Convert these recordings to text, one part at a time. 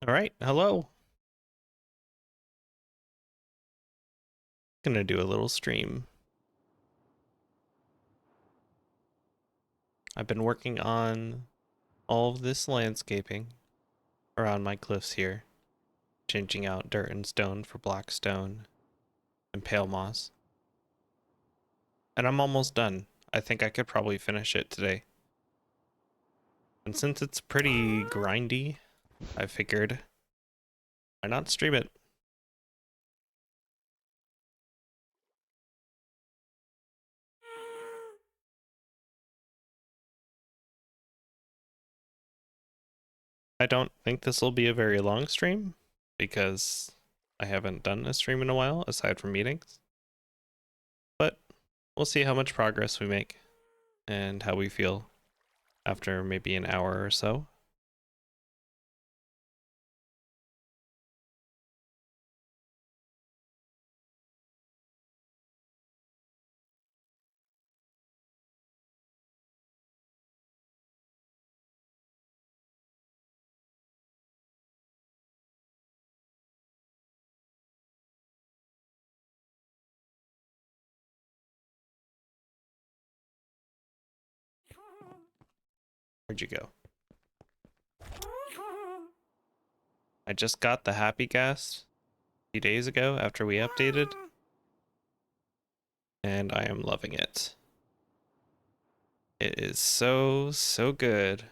All right, hello. Gonna do a little stream. I've been working on all of this landscaping around my cliffs here, changing out dirt and stone for black stone and pale moss. And I'm almost done. I think I could probably finish it today. And since it's pretty grindy, I figured why not stream it? I don't think this will be a very long stream because I haven't done a stream in a while aside from meetings. But we'll see how much progress we make and how we feel after maybe an hour or so. Where'd you go? I just got the happy ghast a few days ago after we updated, and I am loving it. It is so good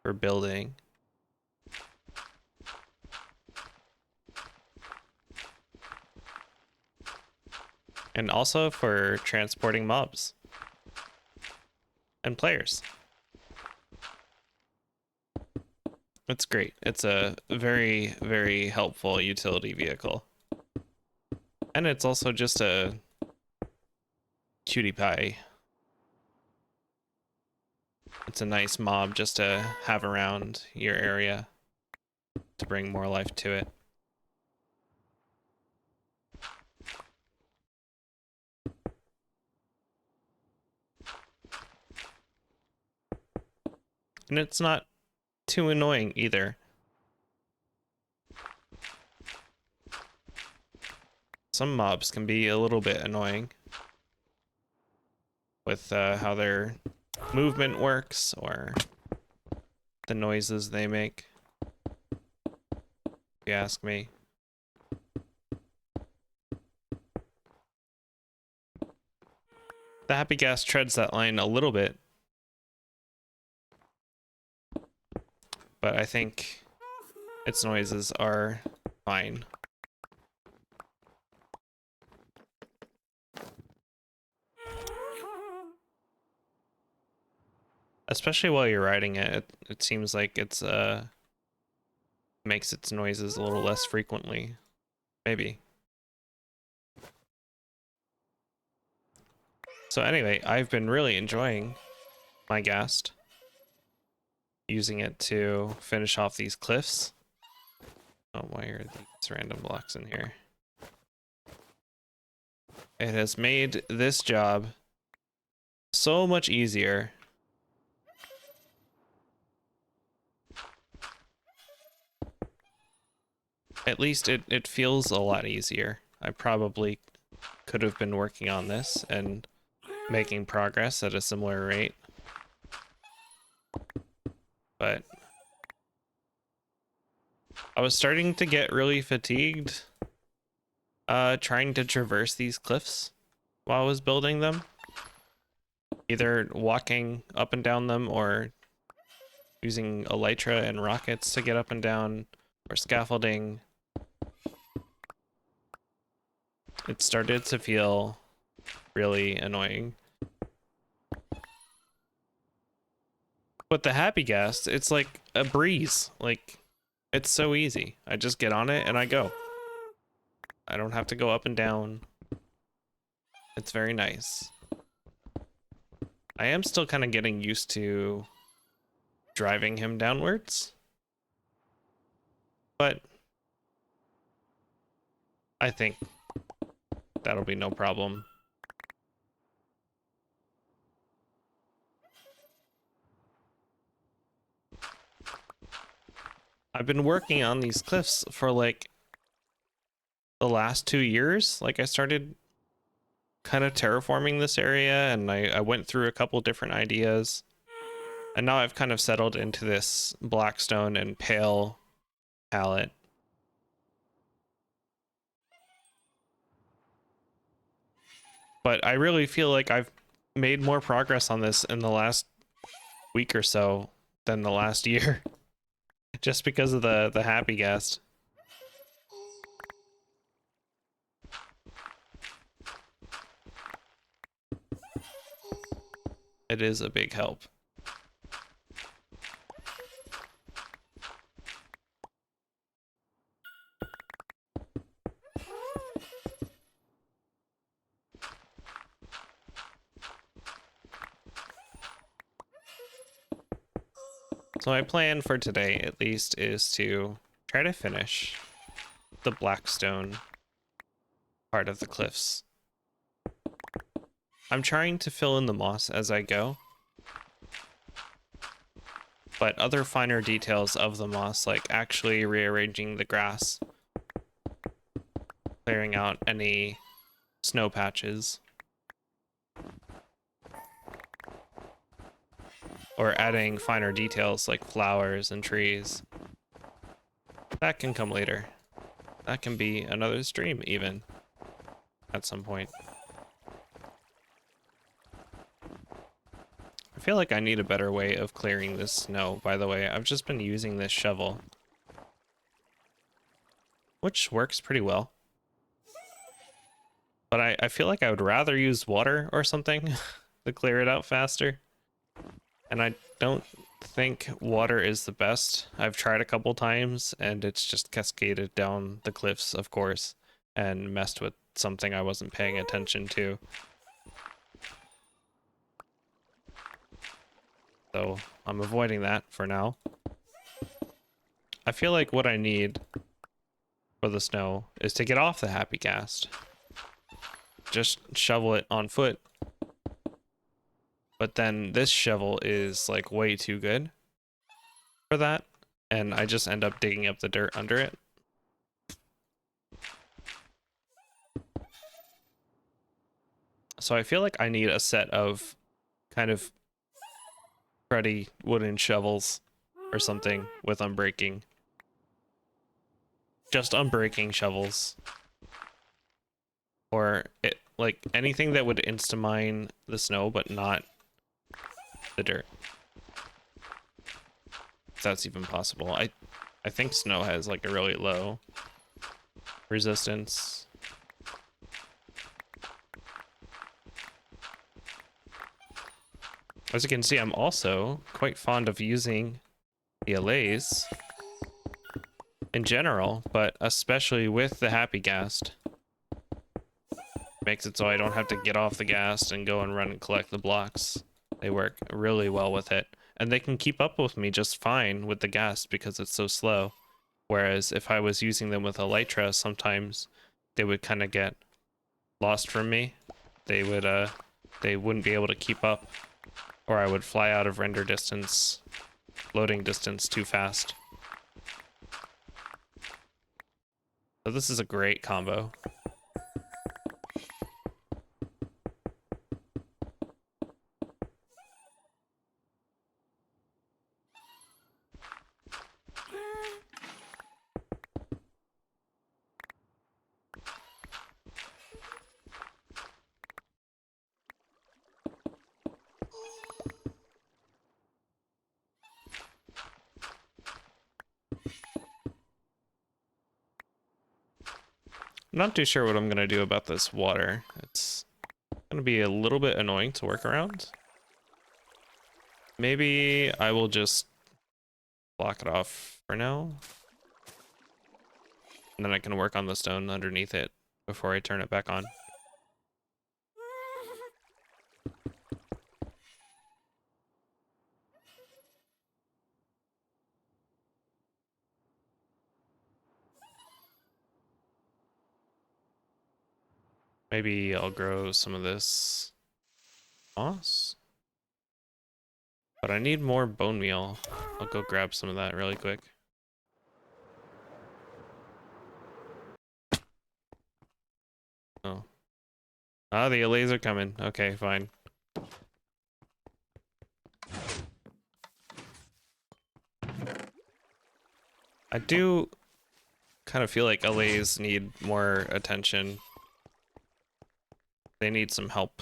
for building. And also for transporting mobs and players. It's great. It's a very helpful utility vehicle. And it's also just a cutie pie. It's a nice mob just to have around your area to bring more life to it. And it's not too annoying either. Some mobs can be a little bit annoying with how their movement works or the noises they make, if you ask me. The happy ghast treads that line a little bit, but I think its noises are fine. Especially while you're riding it, it seems like it's makes its noises a little less frequently. Maybe. So anyway, I've been really enjoying my ghast, using it to finish off these cliffs. Oh, why are these random blocks in here? It has made this job so much easier. At least it feels a lot easier. I probably could have been working on this and making progress at a similar rate, but I was starting to get really fatigued trying to traverse these cliffs while I was building them, either walking up and down them or using elytra and rockets to get up and down, or scaffolding. It started to feel really annoying. But the happy ghast, it's like a breeze. Like, it's so easy. I just get on it and I go. I don't have to go up and down. It's very nice. I am still kind of getting used to driving him downwards, but I think that'll be no problem. I've been working on these cliffs for like the last 2 years. Like I started kind of terraforming this area and I went through a couple different ideas. And now I've kind of settled into this blackstone and pale palette. But I really feel like I've made more progress on this in the last week or so than the last year. Just because of the happy Ghast. It is a big help. So my plan for today, at least, is to try to finish the blackstone part of the cliffs. I'm trying to fill in the moss as I go, but other finer details of the moss, like actually rearranging the grass, clearing out any snow patches, or adding finer details like flowers and trees, that can come later. That can be another stream even at some point. I feel like I need a better way of clearing this snow, by the way. I've just been using this shovel, which works pretty well. But I feel like I would rather use water or something to clear it out faster. And I don't think water is the best. I've tried a couple times and it's just cascaded down the cliffs, of course, and messed with something I wasn't paying attention to. So I'm avoiding that for now. I feel like what I need for the snow is to get off the happy Ghast. Just shovel it on foot. But then this shovel is like way too good for that, and I just end up digging up the dirt under it. So I feel like I need a set of kind of cruddy wooden shovels or something with unbreaking. Just unbreaking shovels. Or it, like anything that would insta-mine the snow but not the dirt. If that's even possible. I think snow has like a really low resistance. As you can see, I'm also quite fond of using the allays in general, but especially with the happy Ghast. Makes it so I don't have to get off the Ghast and go and run and collect the blocks. They work really well with it. And they can keep up with me just fine with the Ghast because it's so slow. Whereas if I was using them with Elytra, sometimes they would kind of get lost from me. They wouldn't be able to keep up, or I would fly out of render distance, loading distance too fast. So this is a great combo. I'm not too sure what I'm gonna do about this water. It's gonna be a little bit annoying to work around. Maybe I will just block it off for now. And then I can work on the stone underneath it before I turn it back on. Maybe I'll grow some of this moss. But I need more bone meal. I'll go grab some of that really quick. Oh. Ah, the allays are coming. Okay, fine. I do kind of feel like allays need more attention. They need some help.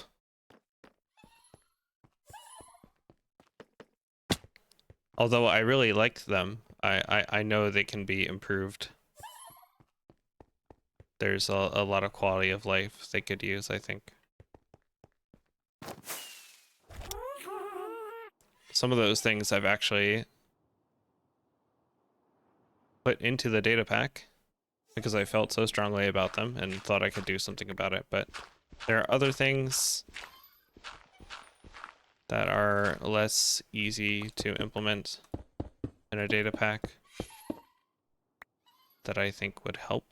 Although I really like them, I know they can be improved. There's a lot of quality of life they could use, I think. Some of those things I've actually put into the data pack because I felt so strongly about them and thought I could do something about it, but there are other things that are less easy to implement in a data pack that I think would help.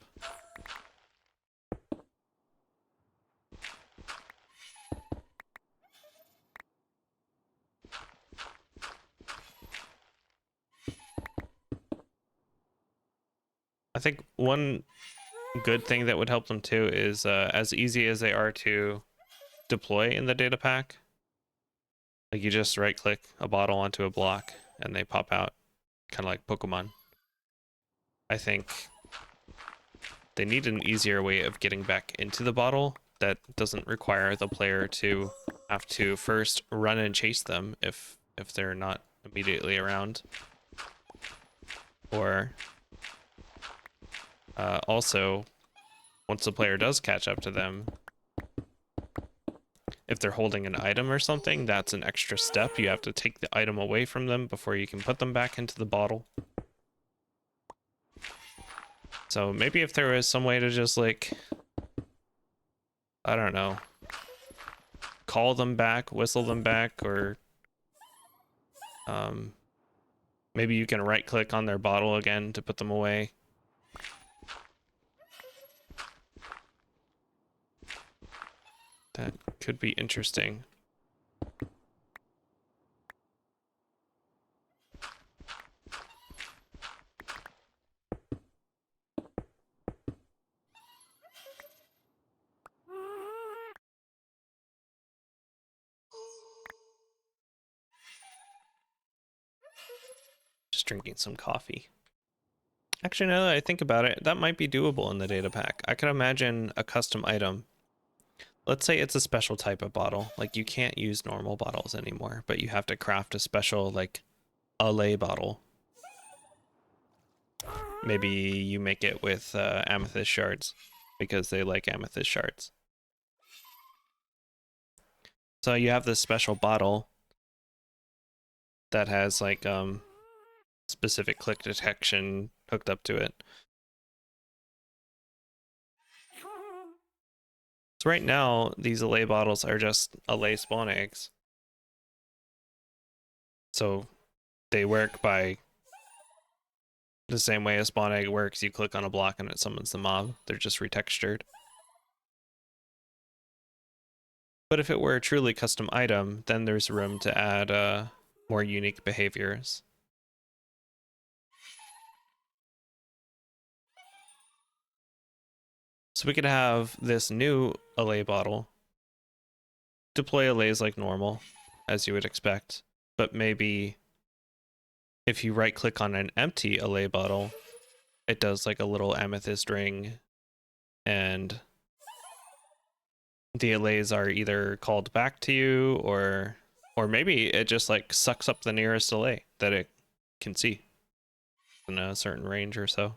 I think one good thing that would help them too is as easy as they are to deploy in the data pack. Like you just right click a bottle onto a block and they pop out, kind of like Pokemon. I think they need an easier way of getting back into the bottle that doesn't require the player to have to first run and chase them if they're not immediately around. Or also, once the player does catch up to them, if they're holding an item or something, that's an extra step. You have to take the item away from them before you can put them back into the bottle. So maybe if there was some way to just like, I don't know, call them back, whistle them back, or maybe you can right click on their bottle again to put them away. That could be interesting. Just drinking some coffee. Actually, now that I think about it, that might be doable in the data pack. I could imagine a custom item. Let's say it's a special type of bottle. Like you can't use normal bottles anymore, but you have to craft a special like allay bottle. Maybe you make it with amethyst shards because they like amethyst shards. So you have this special bottle that has like specific click detection hooked up to it. So right now, these allay bottles are just allay spawn eggs. So they work by the same way a spawn egg works. You click on a block and it summons the mob. They're just retextured. But if it were a truly custom item, then there's room to add more unique behaviors. So we could have this new allay bottle deploy allays like normal, as you would expect, but maybe if you right click on an empty allay bottle, it does like a little amethyst ring, and the allays are either called back to you or maybe it just like sucks up the nearest allay that it can see in a certain range or so.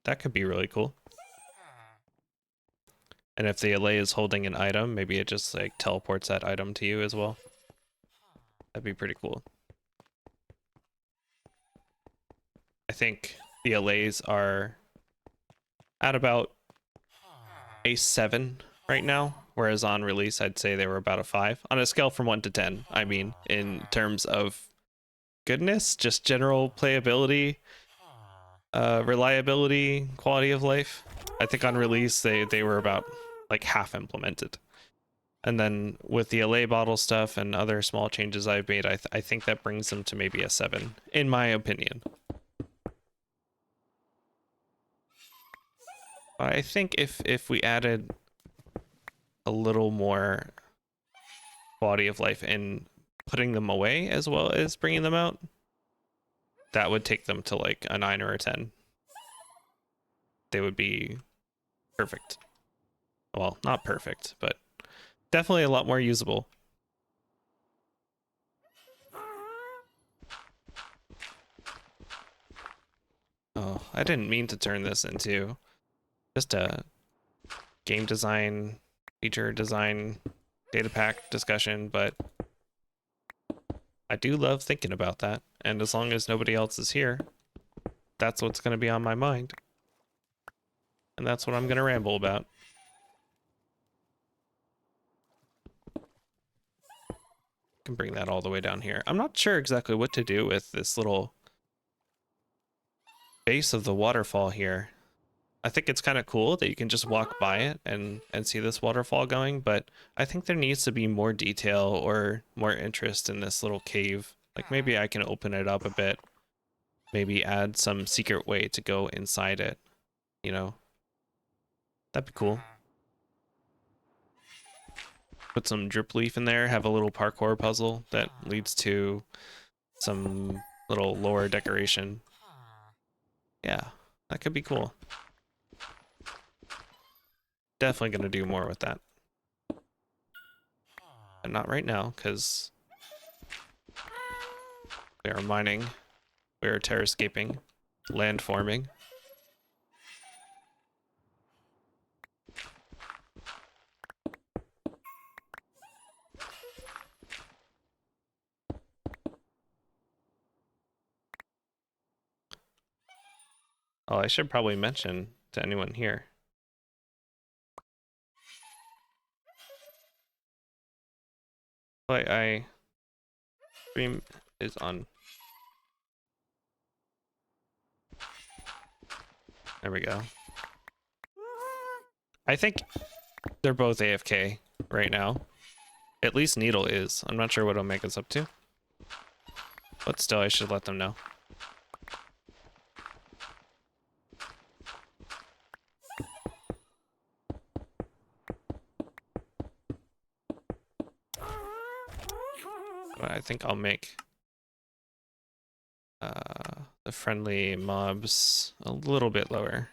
That could be really cool. And if the allay is holding an item, maybe it just like teleports that item to you as well. That'd be pretty cool. I think the allays are at about a 7 right now, whereas on release I'd say they were about a 5. On a scale from 1 to 10, I mean, in terms of goodness, just general playability, reliability, quality of life. I think on release they were about like half implemented. And then with the LA bottle stuff and other small changes I've made, I think that brings them to maybe a 7, in my opinion. I think if we added a little more quality of life in putting them away as well as bringing them out, that would take them to like a 9 or a 10. They would be perfect. Well, not perfect, but definitely a lot more usable. Oh, I didn't mean to turn this into just a game design, feature design, data pack discussion, but I do love thinking about that. And as long as nobody else is here, that's what's going to be on my mind. And that's what I'm going to ramble about. Can bring that all the way down here. I'm not sure exactly what to do with this little base of the waterfall here. I think it's kind of cool that you can just walk by it and see this waterfall going, but I think there needs to be more detail or more interest in this little cave. Like maybe I can open it up a bit, maybe add some secret way to go inside it, you know? That'd be cool. Put some drip leaf in there, have a little parkour puzzle that leads to some little lore decoration. Yeah, that could be cool. Definitely gonna do more with that. And not right now, because we are mining, we are terrascaping, land forming. Oh, I should probably mention to anyone here. I stream is on. There we go. I think they're both AFK right now. At least Needle is. I'm not sure what Omega's up to. But still, I should let them know. But I think I'll make the friendly mobs a little bit lower.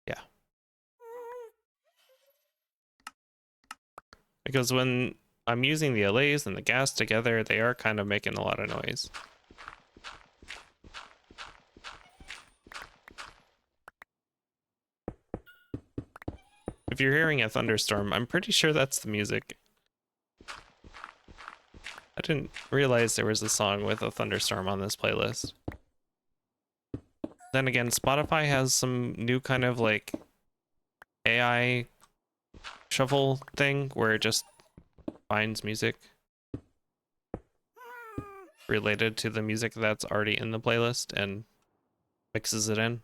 Yeah. Because when I'm using the LAs and the gas together, they are kind of making a lot of noise. If you're hearing a thunderstorm, I'm pretty sure that's the music. I didn't realize there was a song with a thunderstorm on this playlist. Then again, Spotify has some new kind of like AI shuffle thing where it just finds music related to the music that's already in the playlist and mixes it in.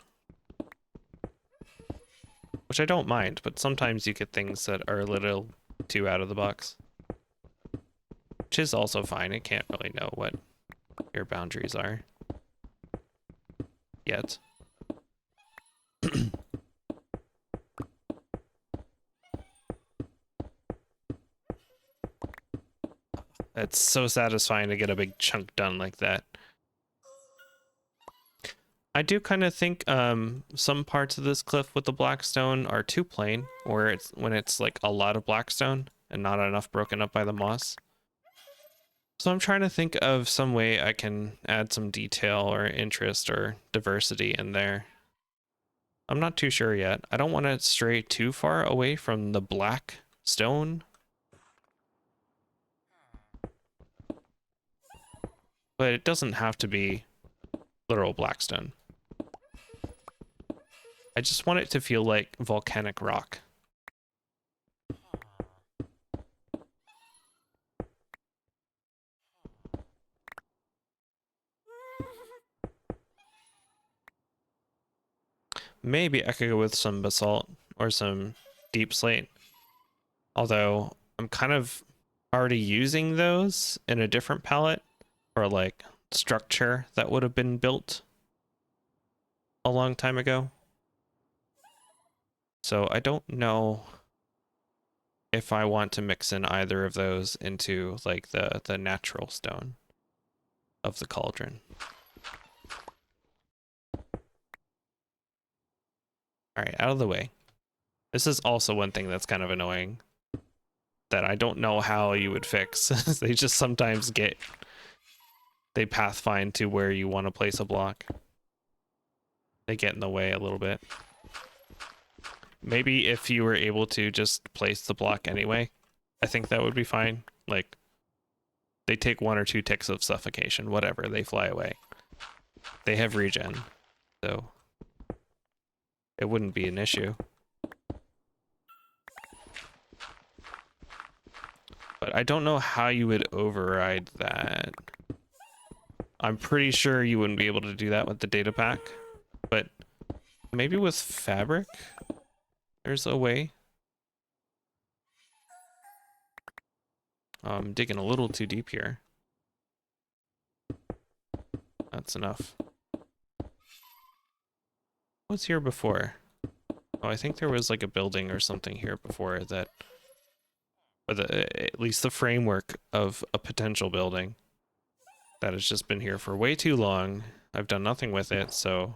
Which I don't mind, but sometimes you get things that are a little too out of the box. Which is also fine. It can't really know what your boundaries are. Yet. It's so satisfying to get a big chunk done like that. I do kind of think some parts of this cliff with the blackstone are too plain, where it's when it's like a lot of blackstone and not enough broken up by the moss. So I'm trying to think of some way I can add some detail or interest or diversity in there. I'm not too sure yet. I don't want to stray too far away from the black stone. But it doesn't have to be literal blackstone. I just want it to feel like volcanic rock. Maybe I could go with some basalt or some deep slate. Although I'm kind of already using those in a different palette for like structure that would have been built a long time ago. So I don't know if I want to mix in either of those into like the natural stone of the cauldron. All right, out of the way. This is also one thing that's kind of annoying that I don't know how you would fix. They just sometimes they pathfind to where you want to place a block. They get in the way a little bit. Maybe if you were able to just place the block anyway, I think that would be fine. Like, they take 1 or 2 ticks of suffocation, whatever, they fly away. They have regen, so it wouldn't be an issue. But I don't know how you would override that. I'm pretty sure you wouldn't be able to do that with the data pack, but maybe with fabric, there's a way. I'm digging a little too deep here. That's enough. What's here before? Oh, I think there was like a building or something here before that, or at least the framework of a potential building that has just been here for way too long. I've done nothing with it, so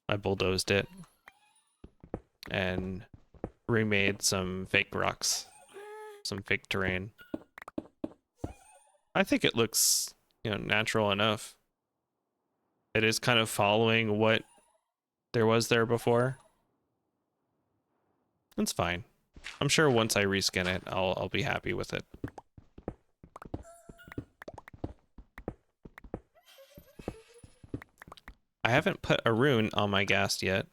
I bulldozed it and remade some fake rocks, some fake terrain. I think it looks, natural enough. It is kind of following what there was there before. It's fine. I'm sure once I reskin it, I'll be happy with it. I haven't put a rune on my Ghast yet.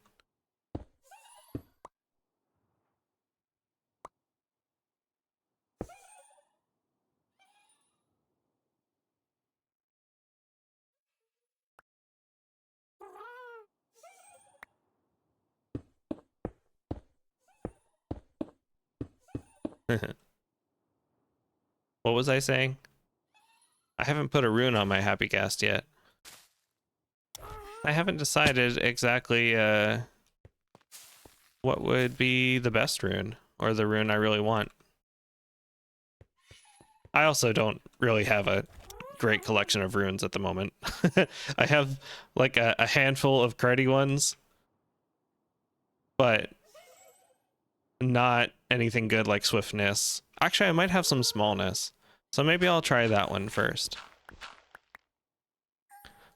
What was I saying? I haven't put a rune on my Happy Ghast yet. I haven't decided exactly what would be the best rune, or the rune I really want. I also don't really have a great collection of runes at the moment. I have like a handful of cruddy ones, but not anything good like swiftness. Actually, I might have some smallness, so maybe I'll try that one first.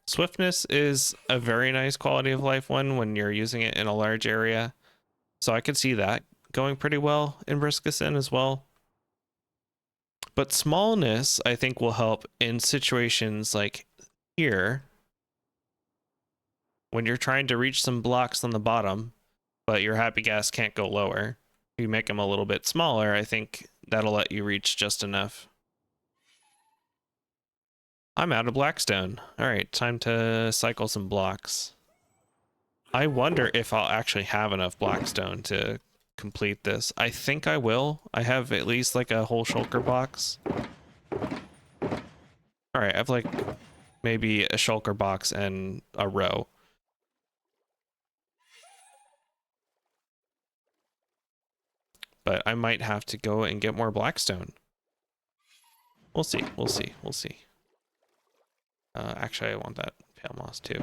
Swiftness is a very nice quality of life one when you're using it in a large area, so I could see that going pretty well in Briskison as well. But smallness, I think, will help in situations like here, when you're trying to reach some blocks on the bottom, but your Happy Ghast can't go lower. If you make them a little bit smaller, I think that'll let you reach just enough. I'm out of Blackstone. All right, time to cycle some blocks. I wonder if I'll actually have enough Blackstone to complete this. I think I will. I have at least like a whole shulker box. All right, I have like maybe a shulker box and a row. But I might have to go and get more Blackstone. We'll see, we'll see, we'll see. Actually, I want that pale moss too.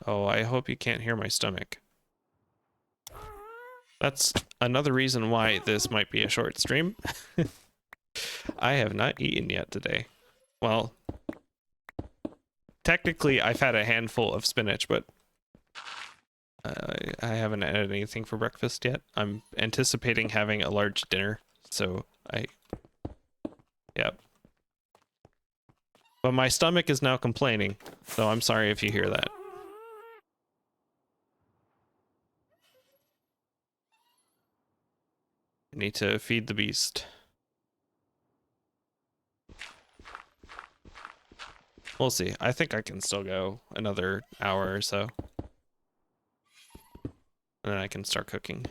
Oh, I hope you can't hear my stomach. That's another reason why this might be a short stream. I have not eaten yet today. Well, technically I've had a handful of spinach, but I haven't had anything for breakfast yet. I'm anticipating having a large dinner, so yep. But my stomach is now complaining, so I'm sorry if you hear that. I need to feed the beast. We'll see. I think I can still go another hour or so. And then I can start cooking.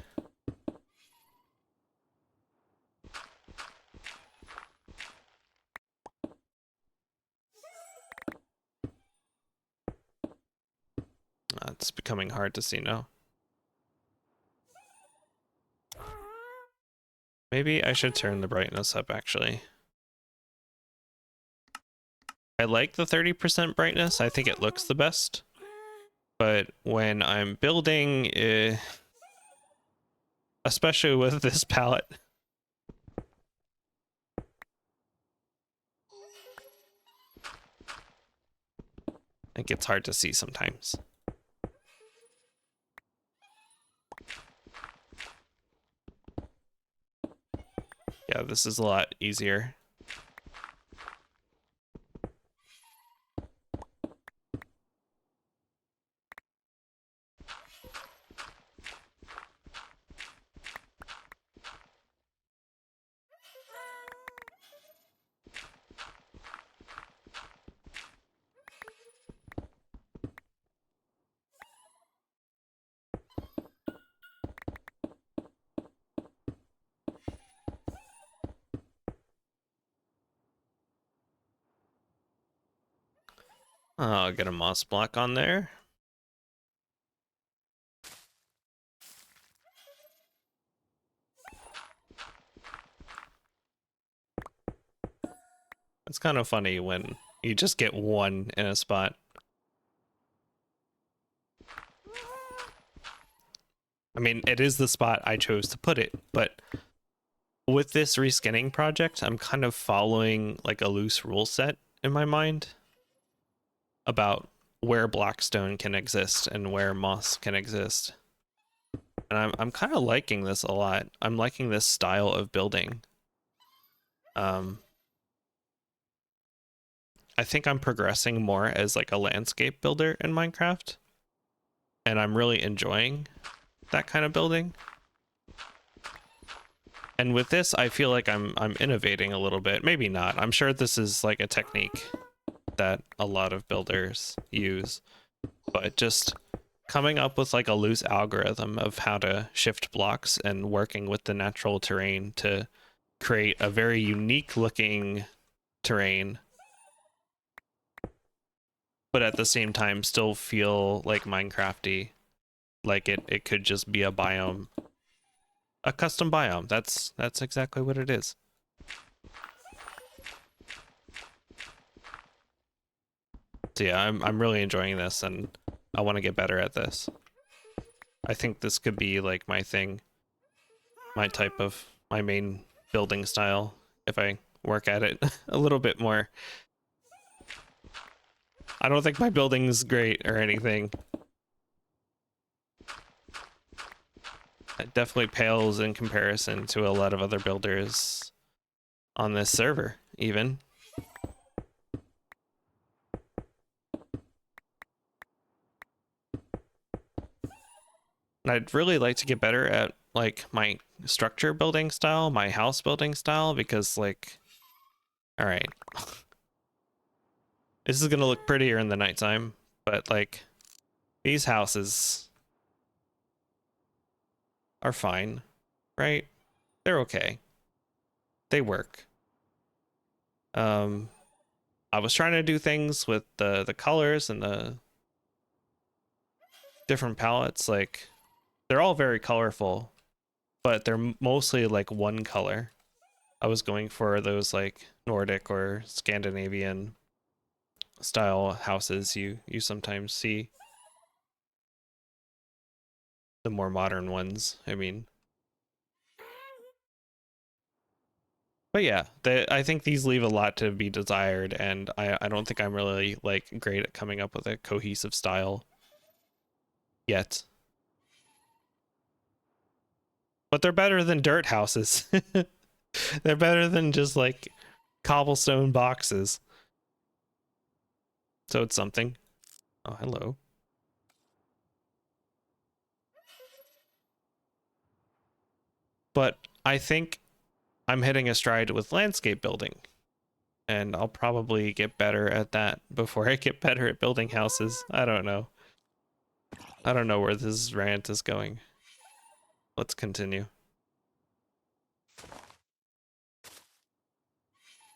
It's becoming hard to see now. Maybe I should turn the brightness up, actually. I like the 30% brightness. I think it looks the best. But when I'm building, especially with this palette, it gets hard to see sometimes. Yeah, this is a lot easier. Oh, I'll get a moss block on there. It's kind of funny when you just get one in a spot. I mean, it is the spot I chose to put it, but with this reskinning project, I'm kind of following like a loose rule set in my mind about where blackstone can exist and where moss can exist. And I'm kind of liking this a lot. I'm liking this style of building. I think I'm progressing more as like a landscape builder in Minecraft, and I'm really enjoying that kind of building. And with this, I feel like I'm innovating a little bit. Maybe not. I'm sure this is like a technique that a lot of builders use, but just coming up with like a loose algorithm of how to shift blocks and working with the natural terrain to create a very unique looking terrain, but at the same time still feel like Minecrafty, like it could just be a biome, a custom biome. That's exactly what it is. So yeah, I'm really enjoying this, and I want to get better at this. I think this could be like my thing, my main building style if I work at it a little bit more. I don't think my building's great or anything. It definitely pales in comparison to a lot of other builders on this server, even. And I'd really like to get better at like my structure building style, my house building style, because like, all right, this is gonna look prettier in the nighttime, but like these houses are fine, right? They're okay. They work. I was trying to do things with the colors and the different palettes, like they're all very colorful, but they're mostly like one color. I was going for those like Nordic or Scandinavian style houses you sometimes see. The more modern ones, I mean. But yeah, I think these leave a lot to be desired, and I don't think I'm really like great at coming up with a cohesive style yet. But they're better than dirt houses. They're better than just like cobblestone boxes. So it's something. Oh, hello. But I think I'm hitting a stride with landscape building. and I'll probably get better at that before I get better at building houses. I don't know. I don't know where this rant is going. Let's continue.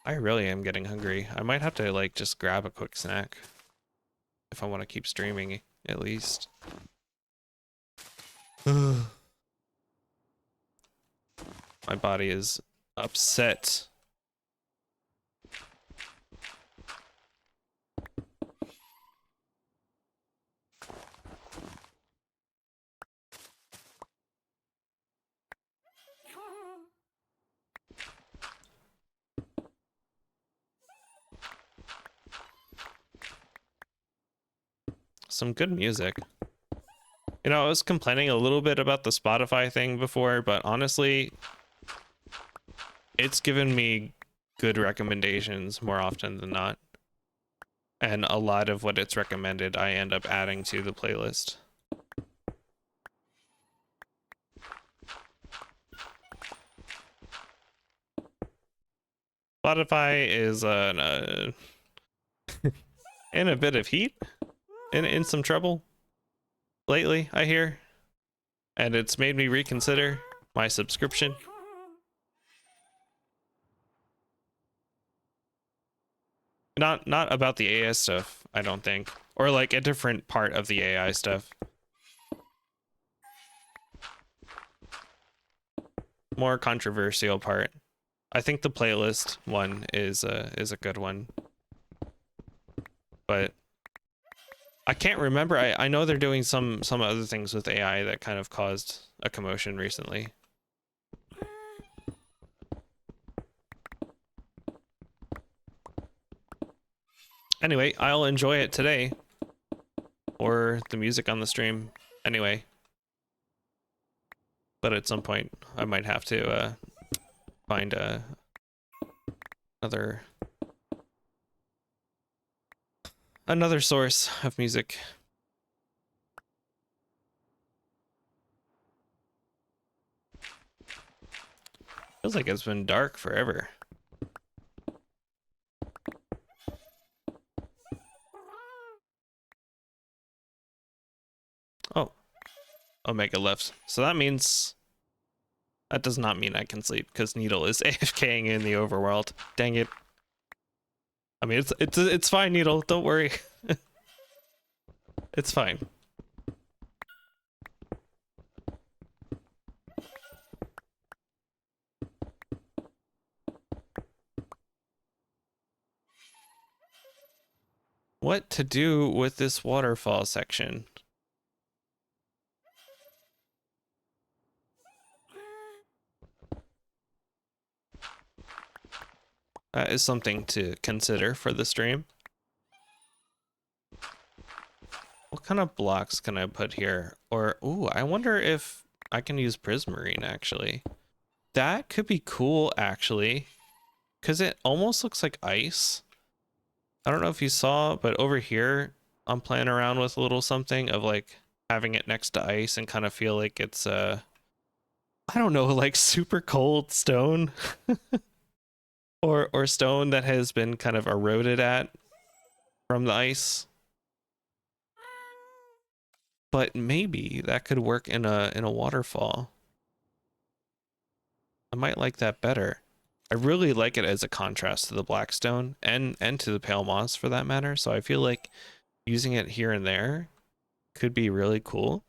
I really am getting hungry. I might have to like just grab a quick snack if I want to keep streaming at least. My body is upset. Some good music. You know, I was complaining a little bit about the Spotify thing before, but honestly, it's given me good recommendations more often than not. And a lot of what it's recommended, I end up adding to the playlist. Spotify is in a bit of heat, in some trouble lately, I hear. And it's made me reconsider my subscription. Not about the AI stuff, I don't think. Or like a different part of the AI stuff. More controversial part. I think the playlist one is a good one. But I can't remember. I know they're doing some other things with AI that kind of caused a commotion recently. Anyway, I'll enjoy it today. Or the music on the stream. Anyway. But at some point, I might have to find another source of music. Feels like it's been dark forever. Oh, Omega left. So that means that does not mean I can sleep because Needle is AFKing in the overworld. Dang it. I mean, it's fine, Needle. Don't worry. It's fine. What to do with this waterfall section? That is something to consider for the stream. What kind of blocks can I put here? Or, ooh, I wonder if I can use prismarine, actually. That could be cool, actually. Because it almost looks like ice. I don't know if you saw, but over here, I'm playing around with a little something of, like, having it next to ice and kind of feel like it's, I don't know, like, super cold stone. Or stone that has been kind of eroded at from the ice. But maybe that could work in a waterfall. I might like that better. I really like it as a contrast to the black stone and to the pale moss for that matter. So I feel like using it here and there could be really cool.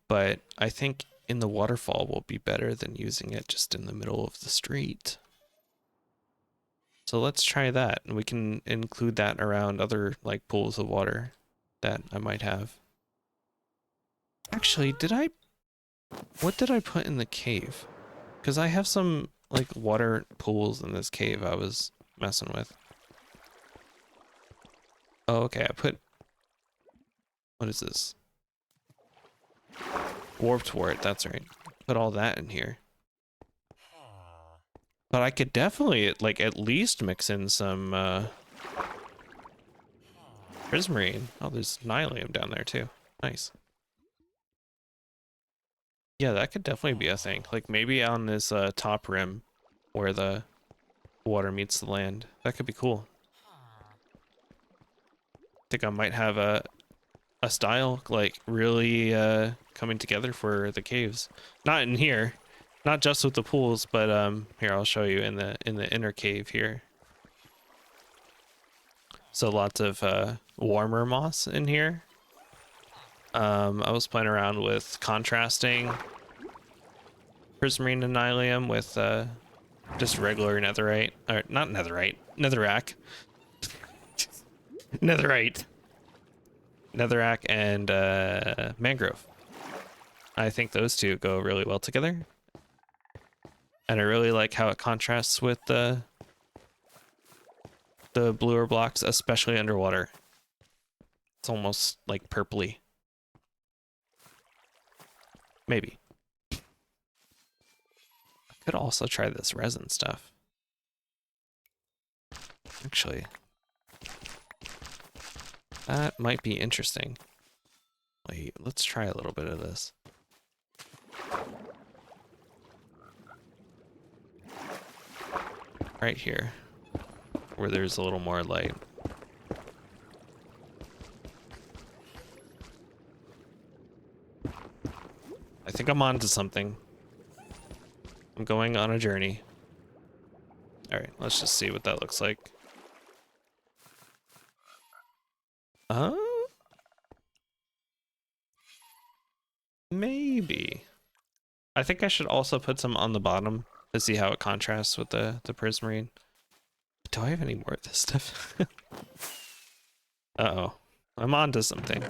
But I think in the waterfall will be better than using it just in the middle of the street. So let's try that, and we can include that around other like pools of water that I might have. Actually, what did I put in the cave? Because I have some like water pools in this cave I was messing with. Oh, okay, I put, what is this? Warped wart, that's right. Put all that in here. But I could definitely like at least mix in some prismarine. Oh, there's nylium down there too. Nice. Yeah, that could definitely be a thing. Like maybe on this top rim where the water meets the land. That could be cool. Think I might have a style like really coming together for the caves. Not in here, not just with the pools, but here I'll show you in the inner cave here. So lots of warmer moss in here. I was playing around with contrasting prismarine and nylium with just regular netherite, or not netherite, netherrack. Netherite. Netherrack and mangrove. I think those two go really well together. And I really like how it contrasts with the bluer blocks, especially underwater. It's almost like purpley. Maybe. I could also try this resin stuff. Actually, that might be interesting. Wait, let's try a little bit of this. Right here, where there's a little more light. I think I'm onto something. I'm going on a journey. All right, let's just see what that looks like. Maybe. I think I should also put some on the bottom to see how it contrasts with the prismarine. Do I have any more of this stuff? Uh-oh. I'm onto something.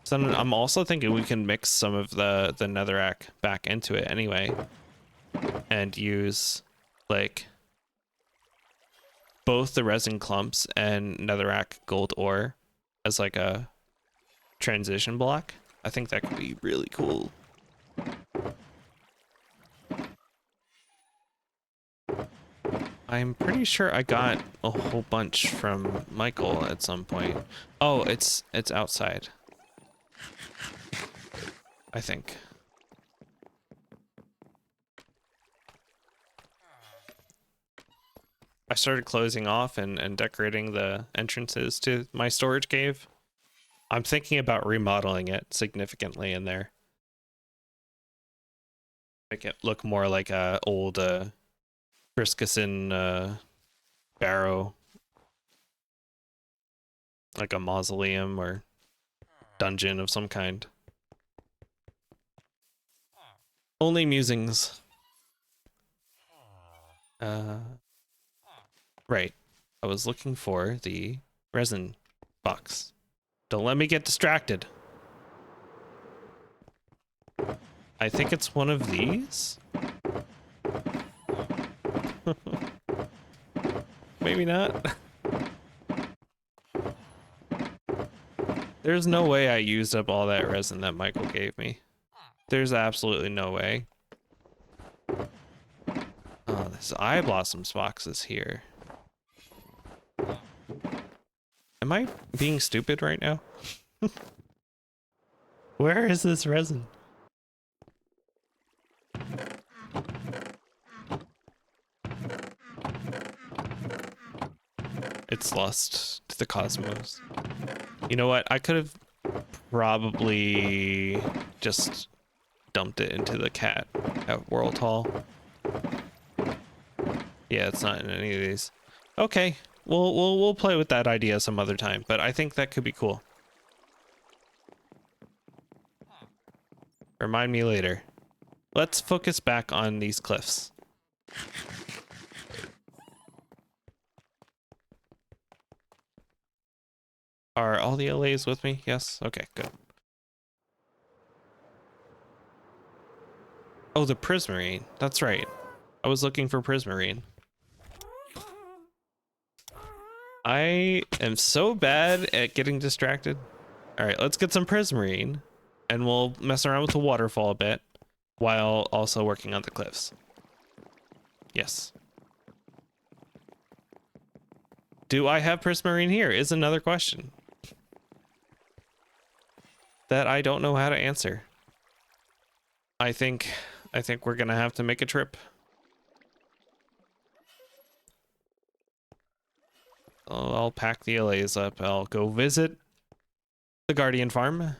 So I'm also thinking we can mix some of the netherrack back into it anyway. And use, like, both the resin clumps and netherrack gold ore as, like, a transition block. I think that could be really cool. I'm pretty sure I got a whole bunch from Michael at some point. Oh, it's outside. I think. I started closing off and decorating the entrances to my storage cave. I'm thinking about remodeling it significantly in there. Make it look more like a old Briskeson barrow. Like a mausoleum or dungeon of some kind. Only musings. Right. I was looking for the resin box. Don't let me get distracted. I think it's one of these? Maybe not. There's no way I used up all that resin that Michael gave me. There's absolutely no way. Oh, this Eye Blossoms box is here. Am I being stupid right now? Where is this resin? It's lost to the cosmos. You know what? I could have probably just dumped it into the cat at World Hall. Yeah, it's not in any of these. Okay, we'll play with that idea some other time, but I think that could be cool. Remind me later. Let's focus back on these cliffs. Are all the LAs with me? Yes? Okay, good. Oh, the prismarine. That's right. I was looking for prismarine. I am so bad at getting distracted. All right, let's get some prismarine and we'll mess around with the waterfall a bit while also working on the cliffs. Yes. Do I have prismarine here is another question that I don't know how to answer. I think we're gonna have to make a trip. I'll pack the LAs up. I'll go visit the Guardian farm.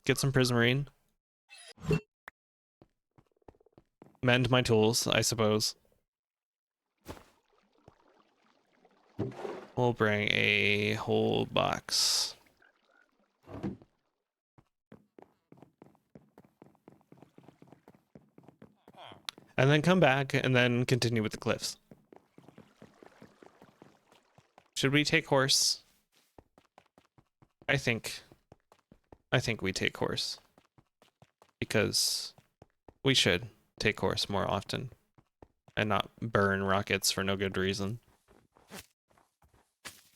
Get some Prismarine. Mend my tools, I suppose. We'll bring a whole box. And then come back and then continue with the cliffs. Should we take horse? I think we take horse. Because we should take horse more often. And not burn rockets for no good reason.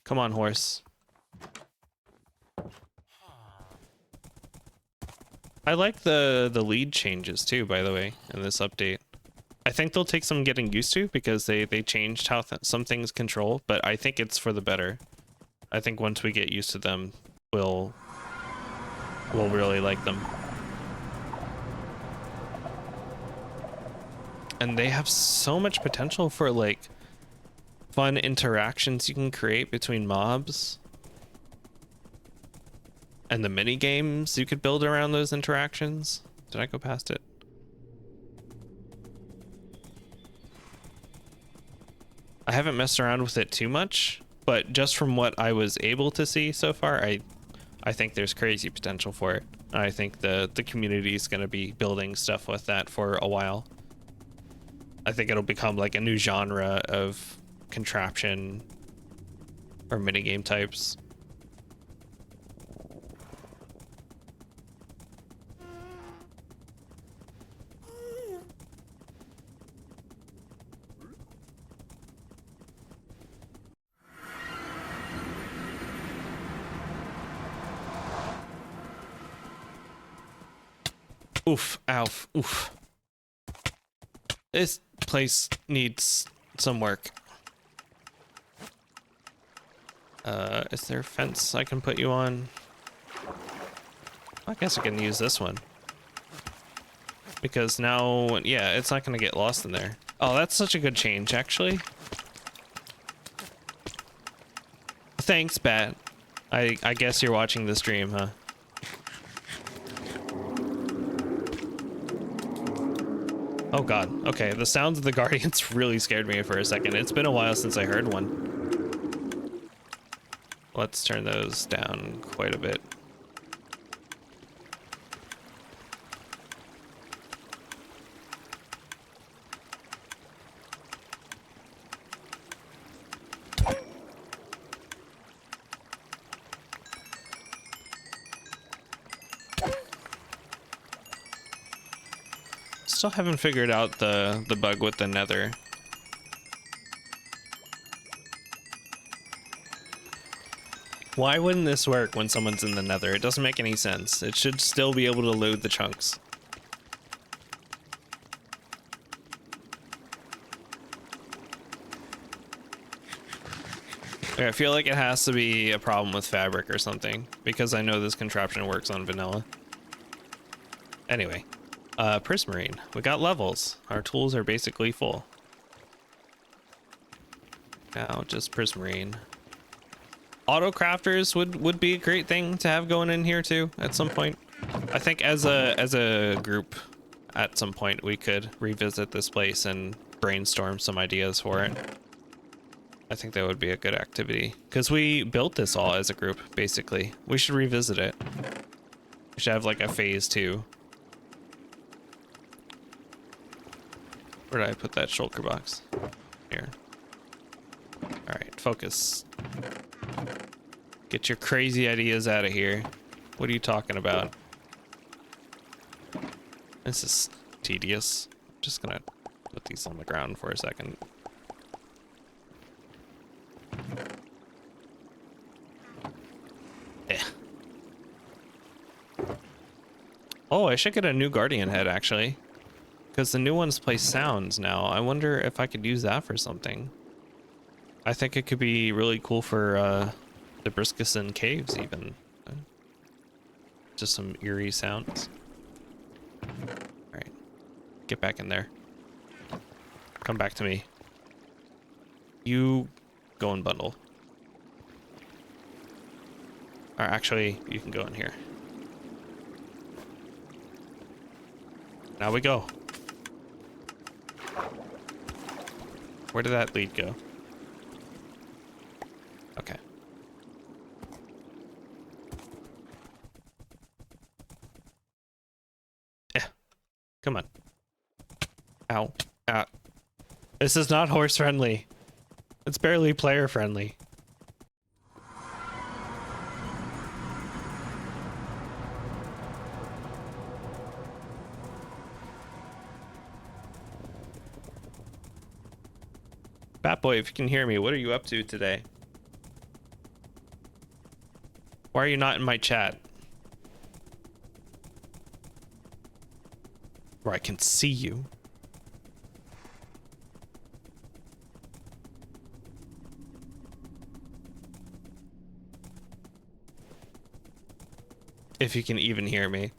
Come on, horse. I like the lead changes too, by the way, in this update. I think they'll take some getting used to because they changed how some things control, but I think it's for the better. I think once we get used to them, we'll really like them. And they have so much potential for like fun interactions you can create between mobs. And the mini games you could build around those interactions. Did I go past it? I haven't messed around with it too much, but just from what I was able to see so far, I think there's crazy potential for it. I think the community is going to be building stuff with that for a while. I think it'll become like a new genre of contraption or minigame types. Oof, ow, oof. This place needs some work. Is there a fence I can put you on? I guess I can use this one. Because now, yeah, it's not gonna get lost in there. Oh, that's such a good change, actually. Thanks, Bat. I guess you're watching the stream, huh? Oh god, okay, the sounds of the Guardians really scared me for a second. It's been a while since I heard one. Let's turn those down quite a bit. Still haven't figured out the bug with the nether. Why wouldn't this work when someone's in the nether? It doesn't make any sense. It should still be able to load the chunks. I feel like it has to be a problem with fabric or something, because I know this contraption works on vanilla. Anyway. Prismarine. We got levels. Our tools are basically full. Now just Prismarine. Auto crafters would be a great thing to have going in here too at some point. I think as a group at some point we could revisit this place and brainstorm some ideas for it. I think that would be a good activity because we built this all as a group basically. We should revisit it. We should have like a phase 2. Where did I put that shulker box? Here. Alright, focus. Get your crazy ideas out of here. What are you talking about? This is tedious. I'm just gonna put these on the ground for a second. Eh. Oh, I should get a new Guardian head actually. Because the new ones play sounds now. I wonder if I could use that for something. I think it could be really cool for the Briskison caves even. Just some eerie sounds. Alright. Get back in there. Come back to me. You go and bundle. Or actually, you can go in here. Now we go. Where did that lead go? Okay. Yeah. Come on. Ow. Ow. This is not horse friendly. It's barely player friendly. Bat Boy, if you can hear me, what are you up to today? Why are you not in my chat? Where I can see you. If you can even hear me.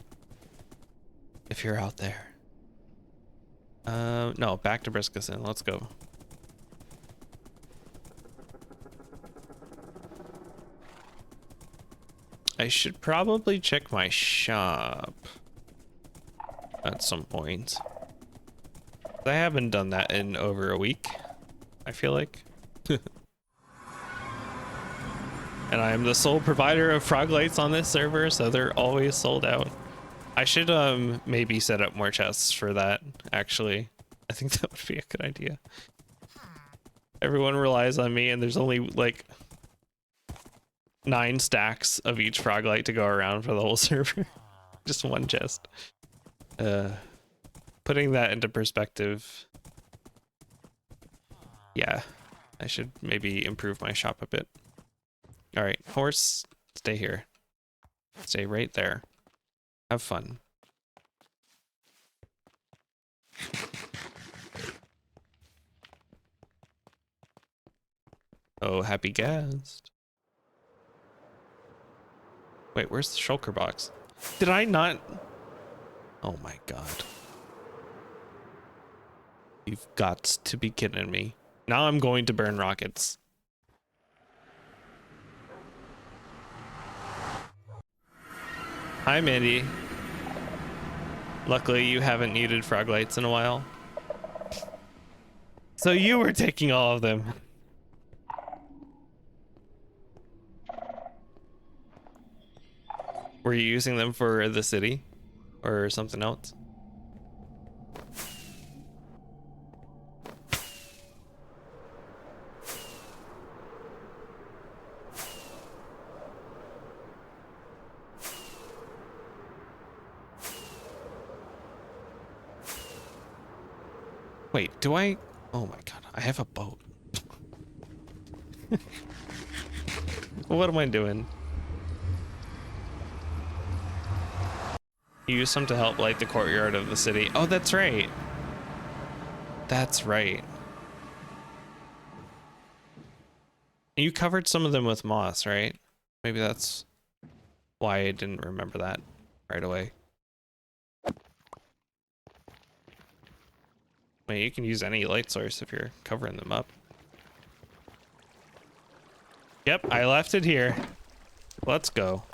If you're out there. No, back to Briscoeson. Let's go. I should probably check my shop at some point. I haven't done that in over a week, I feel like. And I am the sole provider of frog lights on this server, so they're always sold out. I should maybe set up more chests for that, actually. I think that would be a good idea. Everyone relies on me and there's only like 9 stacks of each frog light to go around for the whole server. Just one chest. Putting that into perspective. Yeah, I should maybe improve my shop a bit. All right, horse, stay here. Stay right there. Have fun. Oh, happy Ghast. Wait, where's the shulker box? Did I not? Oh my god. You've got to be kidding me. Now I'm going to burn rockets. Hi, Mandy. Luckily, you haven't needed frog lights in a while. So you were taking all of them. Were you using them for the city or something else? Wait, do I? Oh my god, I have a boat. What am I doing? You use some to help light the courtyard of the city. Oh, that's right. That's right. You covered some of them with moss, right? Maybe that's why I didn't remember that right away. I mean, you can use any light source if you're covering them up. Yep, I left it here. Let's go.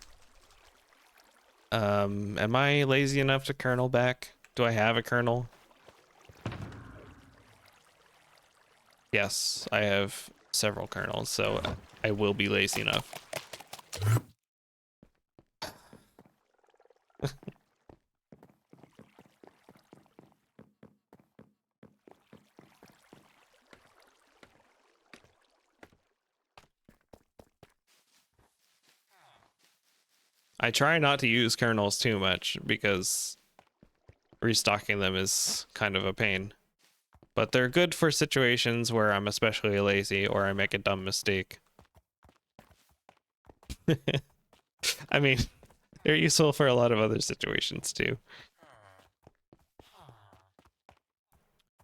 Am I lazy enough to kernel back? Do I have a kernel? Yes, I have several kernels, so I will be lazy enough. I try not to use kernels too much because restocking them is kind of a pain. But they're good for situations where I'm especially lazy or I make a dumb mistake. I mean, they're useful for a lot of other situations too.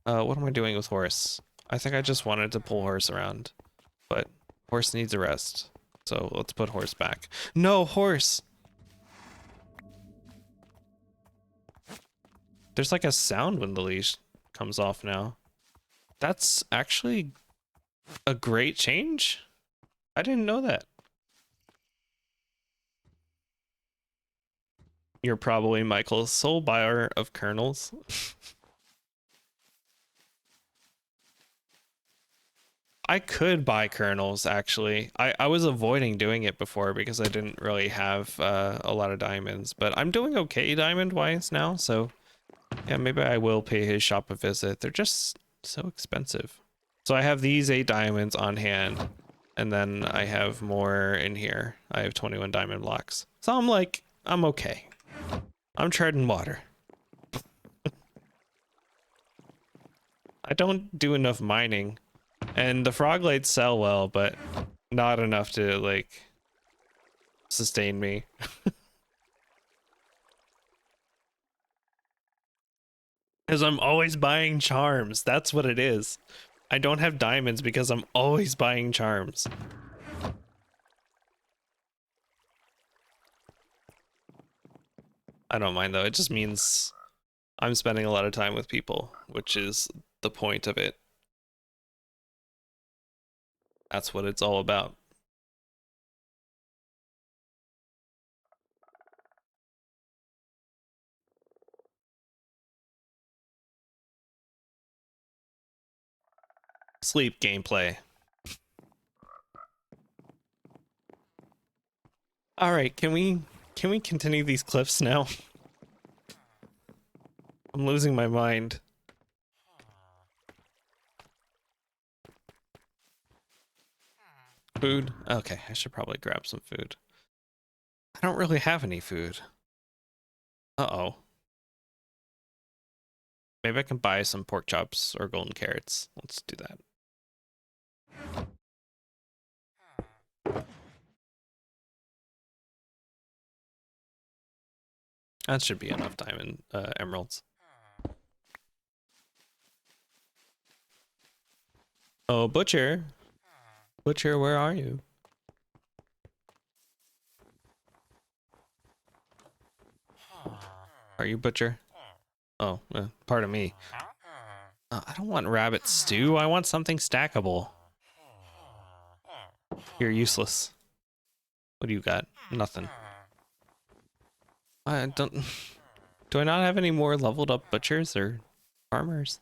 What am I doing with horse? I think I just wanted to pull horse around, but horse needs a rest. So let's put horse back. No, horse! There's like a sound when the leash comes off now. That's actually a great change. I didn't know that. You're probably Michael's sole buyer of kernels. I could buy kernels, actually. I was avoiding doing it before because I didn't really have a lot of diamonds, but I'm doing okay diamond-wise now, so yeah, maybe I will pay his shop a visit. They're just so expensive. So I have these 8 diamonds on hand, and then I have more in here. I have 21 diamond blocks. So I'm like, I'm okay. I'm treading water. I don't do enough mining. And the frog lights sell well, but not enough to, like, sustain me. Because I'm always buying charms. That's what it is. I don't have diamonds because I'm always buying charms. I don't mind, though. It just means I'm spending a lot of time with people, which is the point of it. That's what it's all about. Sleep gameplay. All right, can we continue these cliffs now? I'm losing my mind. Food? Okay, I should probably grab some food. I don't really have any food. Uh-oh. Maybe I can buy some pork chops or golden carrots. Let's do that. That should be enough diamond emeralds. Oh, Butcher. Butcher, where are you? Are you Butcher? Oh, pardon me. I don't want rabbit stew. I want something stackable. You're useless. What do you got? Nothing. I don't... Do I not have any more leveled up butchers or farmers?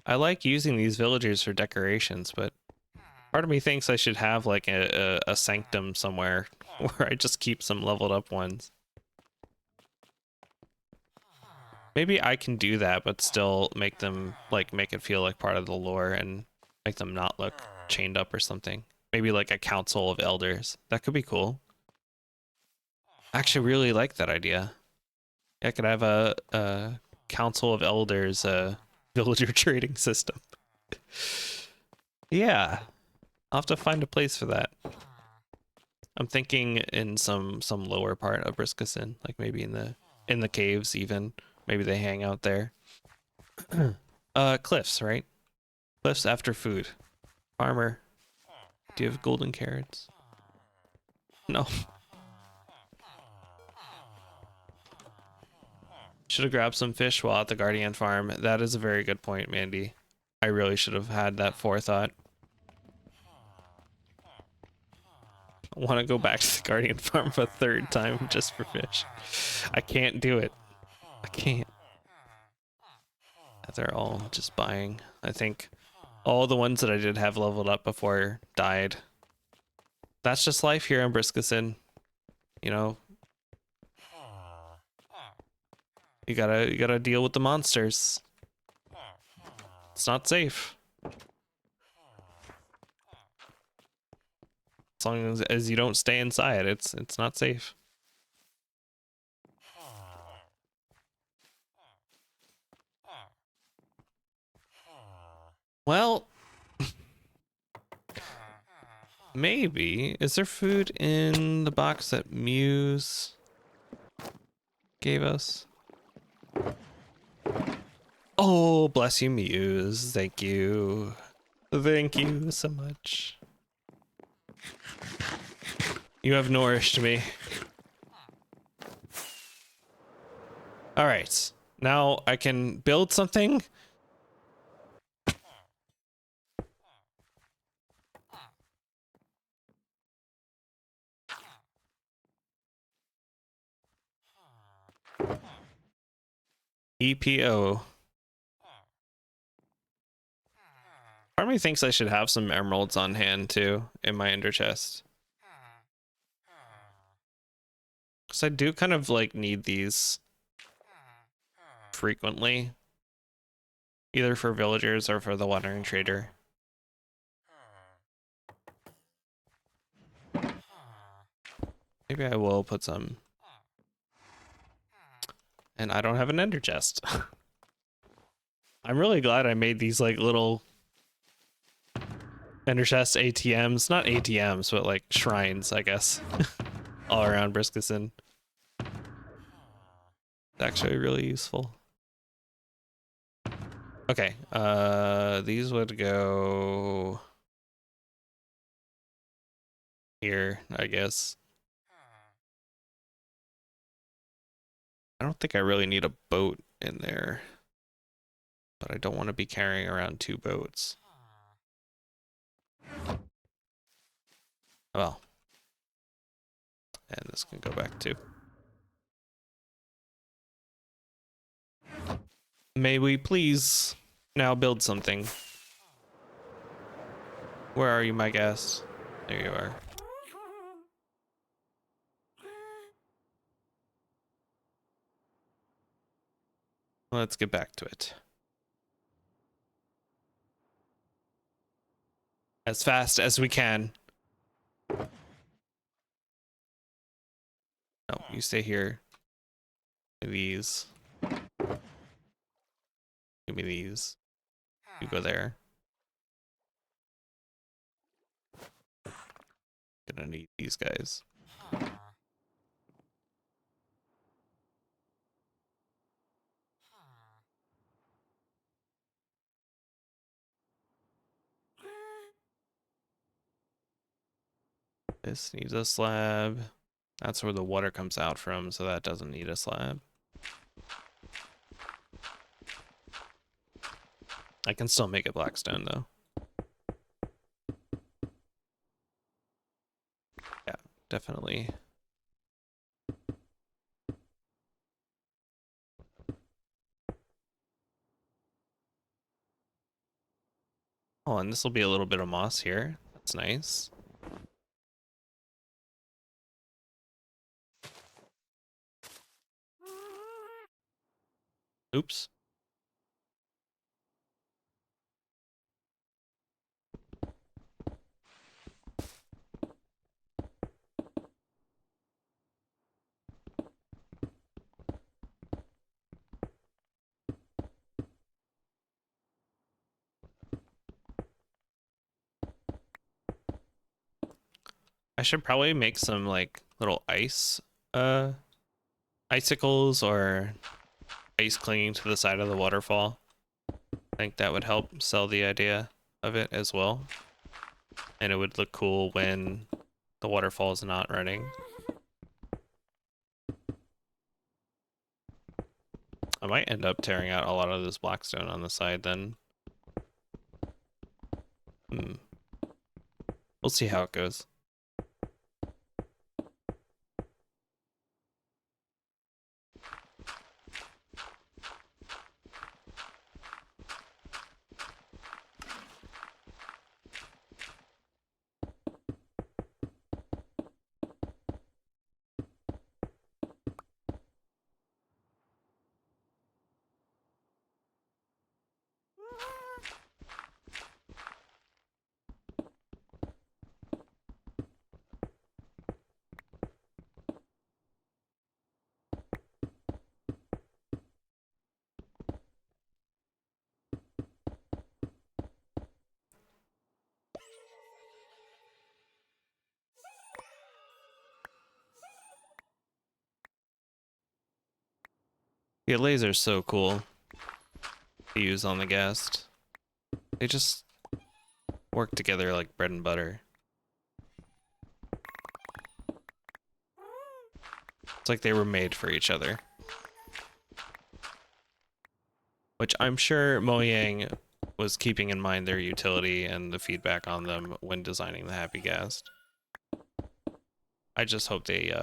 I like using these villagers for decorations, but part of me thinks I should have like a sanctum somewhere where I just keep some leveled up ones. Maybe I can do that, but still make them, like, make it feel like part of the lore and make them not look chained up or something. Maybe like a council of elders. That could be cool. I actually really like that idea. I could have a council of elders, villager trading system. Yeah, I'll have to find a place for that. I'm thinking in some lower part of Briskison, like maybe in the caves even. Maybe they hang out there. Cliffs, right? Cliffs after food. Farmer, do you have golden carrots? No. Should have grabbed some fish while at the Guardian farm. That is a very good point, Mandy. I really should have had that forethought. I want to go back to the Guardian farm for a 3rd time just for fish. I can't do it. I can't. They're all just buying. I think all the ones that I did have leveled up before died. That's just life here in Briskison. You know, you gotta deal with the monsters. It's not safe. As long as you don't stay inside, it's not safe. Well, maybe. Is there food in the box that Muse gave us? Oh, bless you, Muse. Thank you. Thank you so much. You have nourished me. All right. Now I can build something. EPO. Part of me thinks I should have some emeralds on hand too in my ender chest. Because I do kind of like need these frequently. Either for villagers or for the wandering trader. Maybe I will put some. And I don't have an ender chest. I'm really glad I made these like little ender chest ATMs. Not ATMs, but like shrines, I guess. All around Briskison. It's actually really useful. Okay, these would go here, I guess. I don't think I really need a boat in there, but I don't want to be carrying around 2 boats. Well, and this can go back too. May we please now build something? Where are you, my Ghast? There you are. Let's get back to it. As fast as we can. No, you stay here. These. Give me these. You go there. Gonna need these guys. This needs a slab. That's where the water comes out from, so that doesn't need a slab. I can still make it blackstone though. Yeah, definitely. Oh, and this will be a little bit of moss here. That's nice. Oops. I should probably make some like little icicles or ice clinging to the side of the waterfall. I think that would help sell the idea of it as well. And it would look cool when the waterfall is not running. I might end up tearing out a lot of this blackstone on the side then. We'll see how it goes. Yeah, lasers so cool to use on the Ghast. They just work together like bread and butter. It's like they were made for each other. which I'm sure Mojang was keeping in mind their utility and the feedback on them when designing the Happy Ghast. I just hope they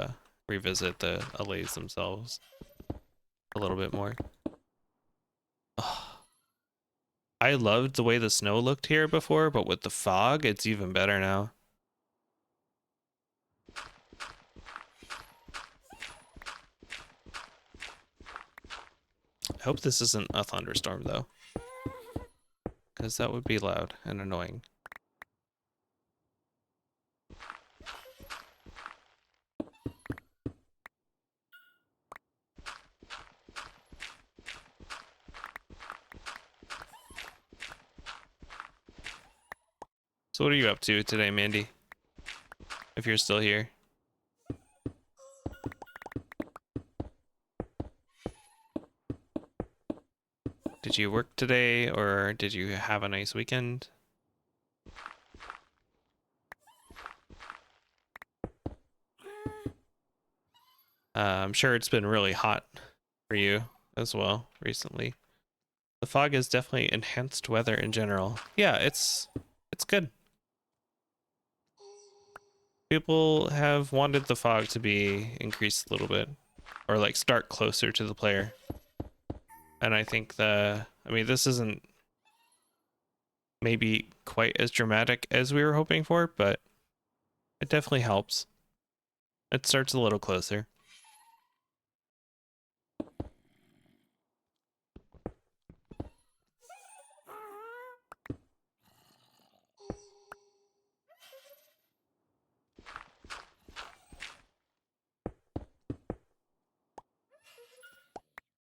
revisit the allays themselves a little bit more. Oh, I loved the way the snow looked here before, but with the fog, it's even better now. I hope this isn't a thunderstorm, though, because that would be loud and annoying. So what are you up to today, Mandy? If you're still here. Did you work today, or did you have a nice weekend? I'm sure it's been really hot for you as well recently. The fog has definitely enhanced weather in general. Yeah, it's good. People have wanted the fog to be increased a little bit, or like start closer to the player. And I think I mean, this isn't maybe quite as dramatic as we were hoping for, but it definitely helps. It starts a little closer.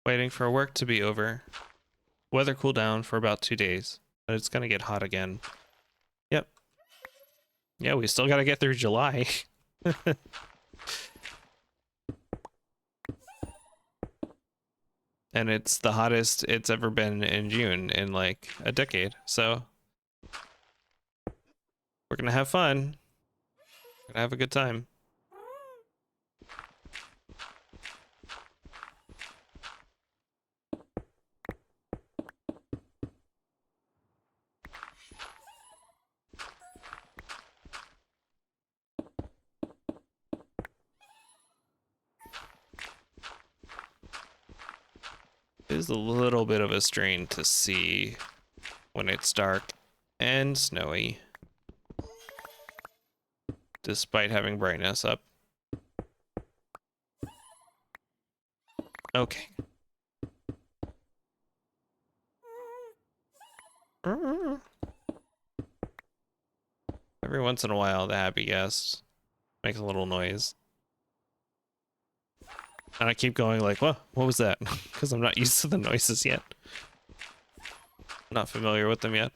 Waiting for work to be over. Weather cool down for about 2 days, but it's gonna get hot again. Yep. Yeah, we still gotta get through July. And it's the hottest it's ever been in June in like a decade. So we're gonna have fun. We're gonna have a good time. It is a little bit of a strain to see when it's dark and snowy, despite having brightness up. Okay. Every once in a while, the Happy Guest makes a little noise. And I keep going like, what was that? Because I'm not used to the noises yet. Not familiar with them yet.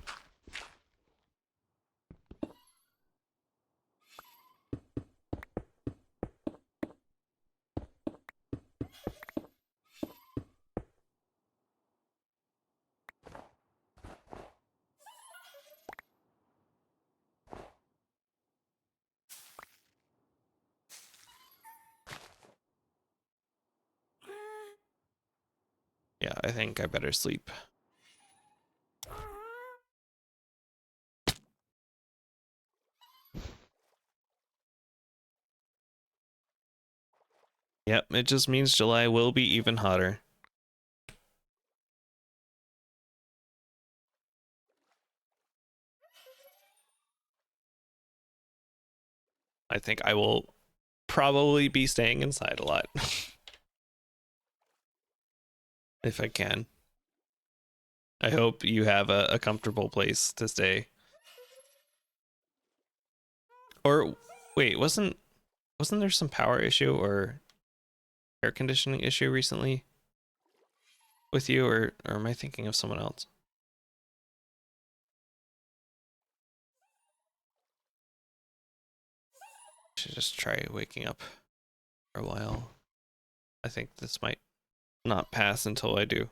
Yeah, I think I better sleep. Yep, it just means July will be even hotter. I think I will probably be staying inside a lot. If I can. I hope you have a comfortable place to stay. Or wait, wasn't there some power issue or air conditioning issue recently with you, or am I thinking of someone else? Should just try waking up for a while. I think this might not pass until I do.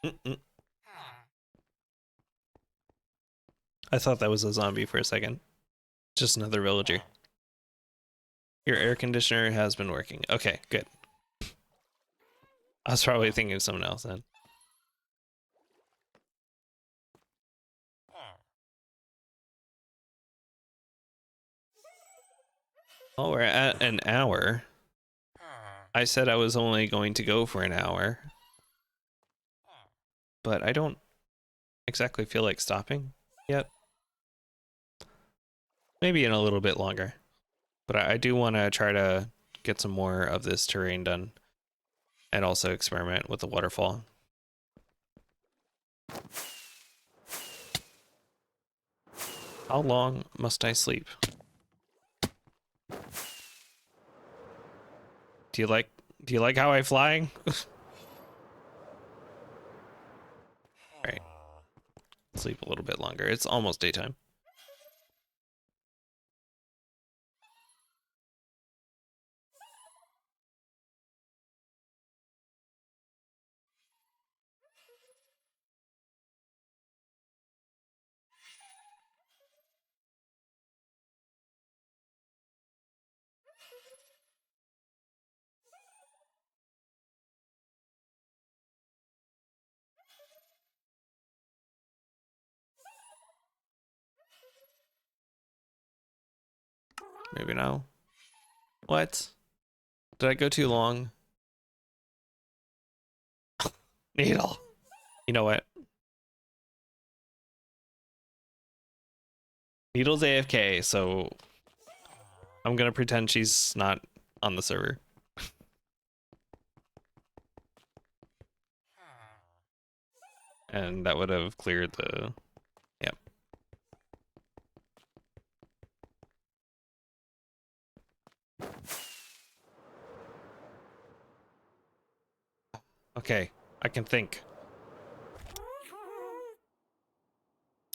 Mm-mm. I thought that was a zombie for a second. Just another villager. Your air conditioner has been working. Okay, good. I was probably thinking of someone else then. Oh, we're at an hour. I said I was only going to go for an hour. But I don't exactly feel like stopping yet. Maybe in a little bit longer. But I do want to try to get some more of this terrain done. And also experiment with the waterfall. How long must I sleep? Do you like how I fly? Alright. Sleep a little bit longer. It's almost daytime. Maybe now. What? Did I go too long? Needle. You know what? Needle's AFK, so I'm gonna pretend she's not on the server. And that would have cleared the... Yep. Okay, I can think.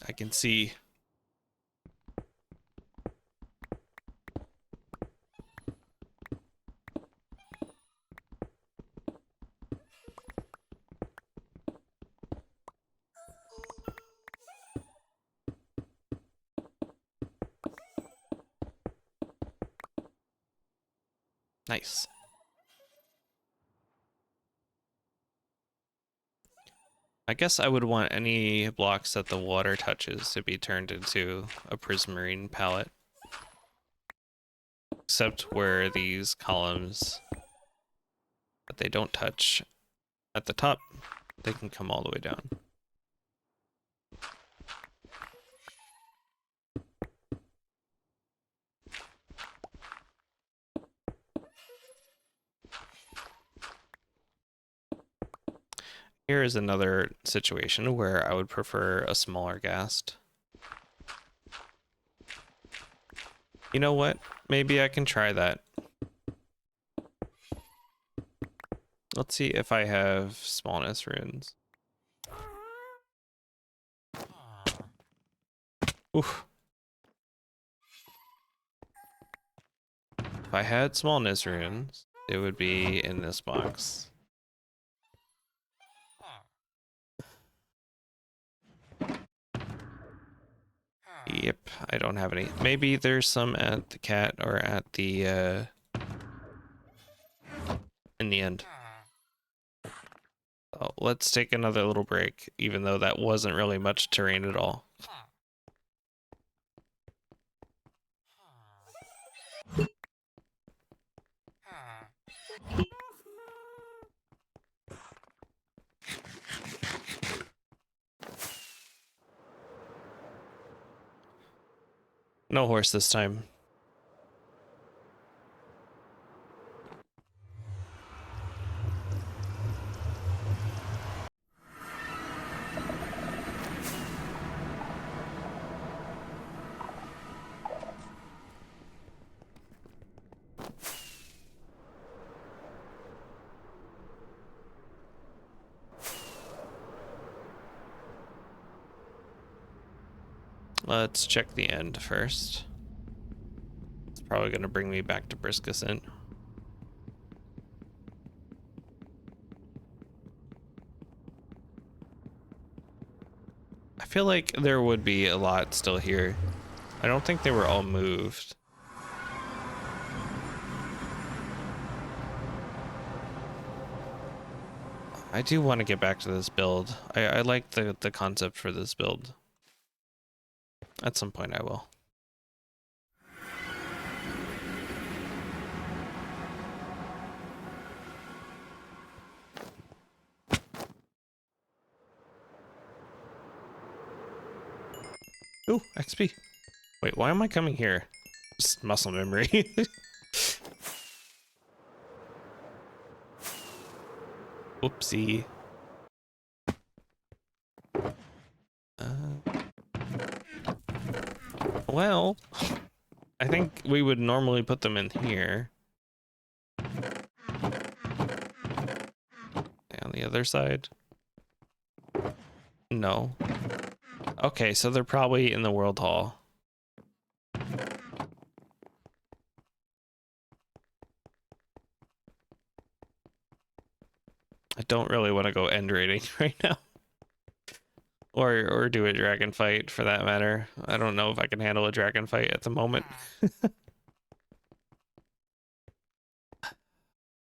I can see. Nice. I guess I would want any blocks that the water touches to be turned into a prismarine palette. Except where these columns that they don't touch at the top, they can come all the way down. Here is another situation where I would prefer a smaller ghast. You know what? Maybe I can try that. Let's see if I have smallness runes. Oof. If I had smallness runes, it would be in this box. Yep, I don't have any. Maybe there's some at the cat or at the, in the end. Oh, let's take another little break, even though that wasn't really much terrain at all. No horse this time. Let's check the end first. It's probably going to bring me back to Briscascent. feel like there would be a lot still here. I don't think they were all moved. I do want to get back to this build. I like the concept for this build. At some point I will. Ooh, XP. Wait, why am I coming here? Just muscle memory. Whoopsie. Well, I think we would normally put them in here. On the other side? No. Okay, so they're probably in the World Hall. I don't really want to go end raiding right now. Or do a dragon fight for that matter. I don't know if I can handle a dragon fight at the moment.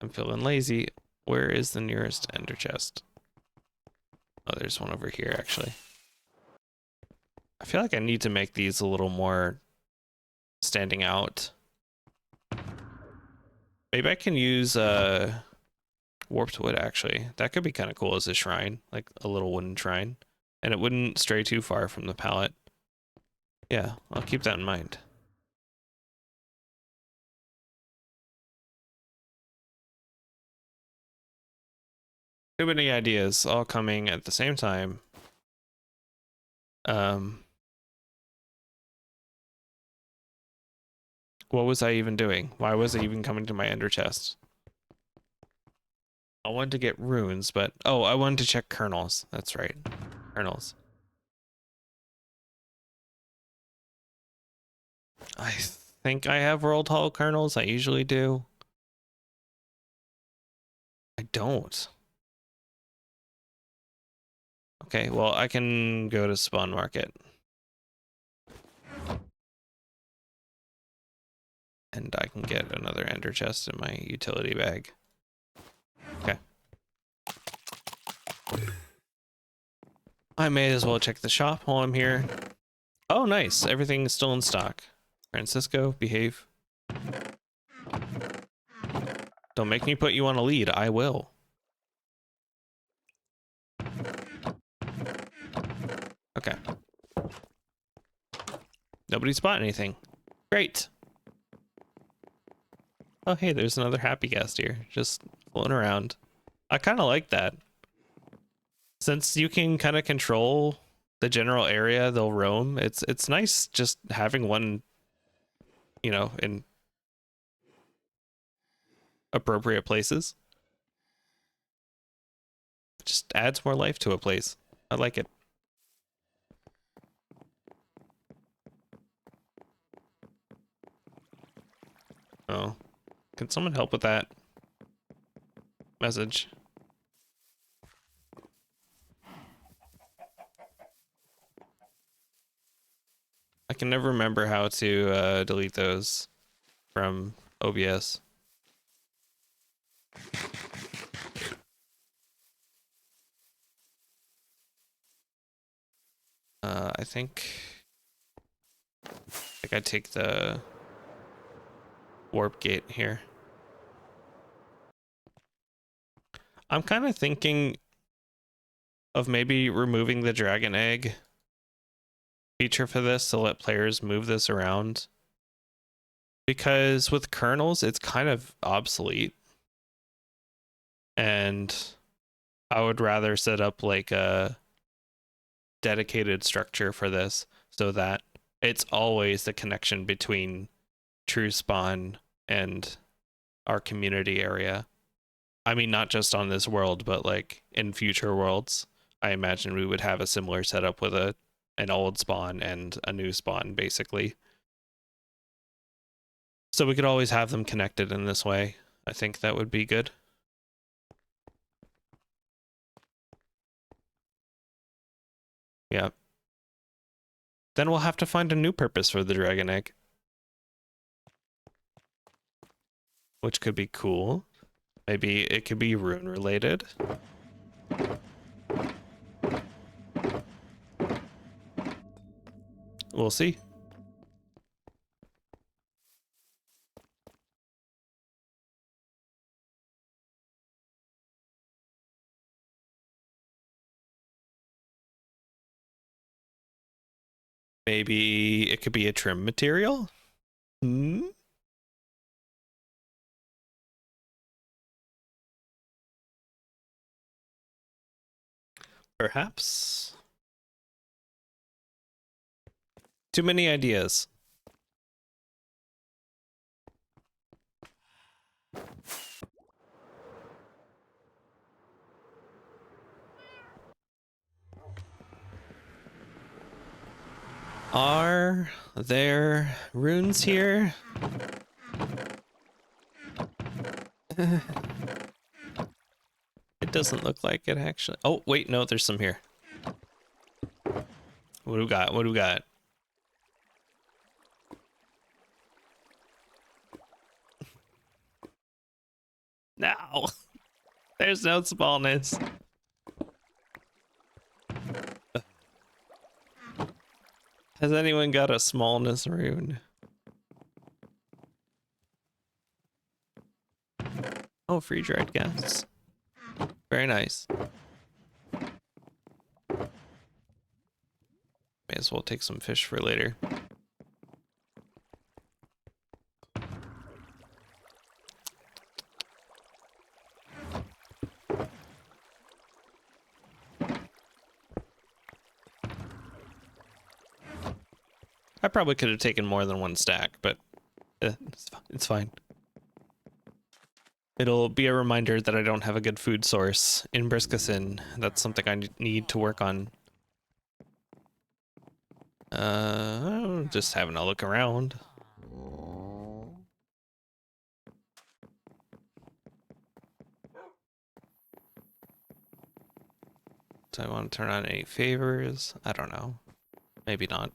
I'm feeling lazy. Where is the nearest ender chest? Oh, there's one over here actually. I feel like I need to make these a little more standing out. Maybe I can use warped wood actually. That could be kind of cool as a shrine, like a little wooden shrine. And it wouldn't stray too far from the palette. Yeah, I'll keep that in mind. Too many ideas all coming at the same time. What was I even doing? Why was I even coming to my ender chest? I wanted to get runes, but oh, I wanted to check kernels. That's right. Kernels. I think I have World Hall kernels. I usually do. I don't. Okay, well, I can go to Spawn Market. And I can get another ender chest in my utility bag. Okay. I may as well check the shop while I'm here. Oh, nice. Everything's still in stock. Francisco, behave. Don't make me put you on a lead. I will. Okay. Nobody spot anything. Great. Oh, hey, there's another happy guest here. Just floating around. I kind of like that. Since you can kind of control the general area they'll roam, it's nice just having one, you know, in appropriate places. Just adds more life to a place. I like it. Oh, can someone help with that message? I can never remember how to delete those from OBS. I think I take the warp gate here. I'm kind of thinking of maybe removing the dragon egg feature for this to let players move this around. Because with kernels, it's kind of obsolete. And I would rather set up like a dedicated structure for this so that it's always the connection between True Spawn and our community area. I mean, not just on this world, but like in future worlds, I imagine we would have a similar setup with an old spawn and a new spawn, basically. So we could always have them connected in this way. I think that would be good. Yeah. Then we'll have to find a new purpose for the dragon egg. Which could be cool. Maybe it could be rune related. We'll see. Maybe it could be a trim material? Hmm? Perhaps. Too many ideas. Are there runes here? It doesn't look like it actually. Oh, wait, no, there's some here. What do we got? What do we got? No, there's no smallness. Has anyone got a smallness rune? Oh, free dried ghasts. Very nice. May as well take some fish for later. I probably could have taken more than one stack, but it's fine. It'll be a reminder that I don't have a good food source in Briskison. That's something I need to work on. Just having a look around. Do I want to turn on any favors? I don't know. Maybe not.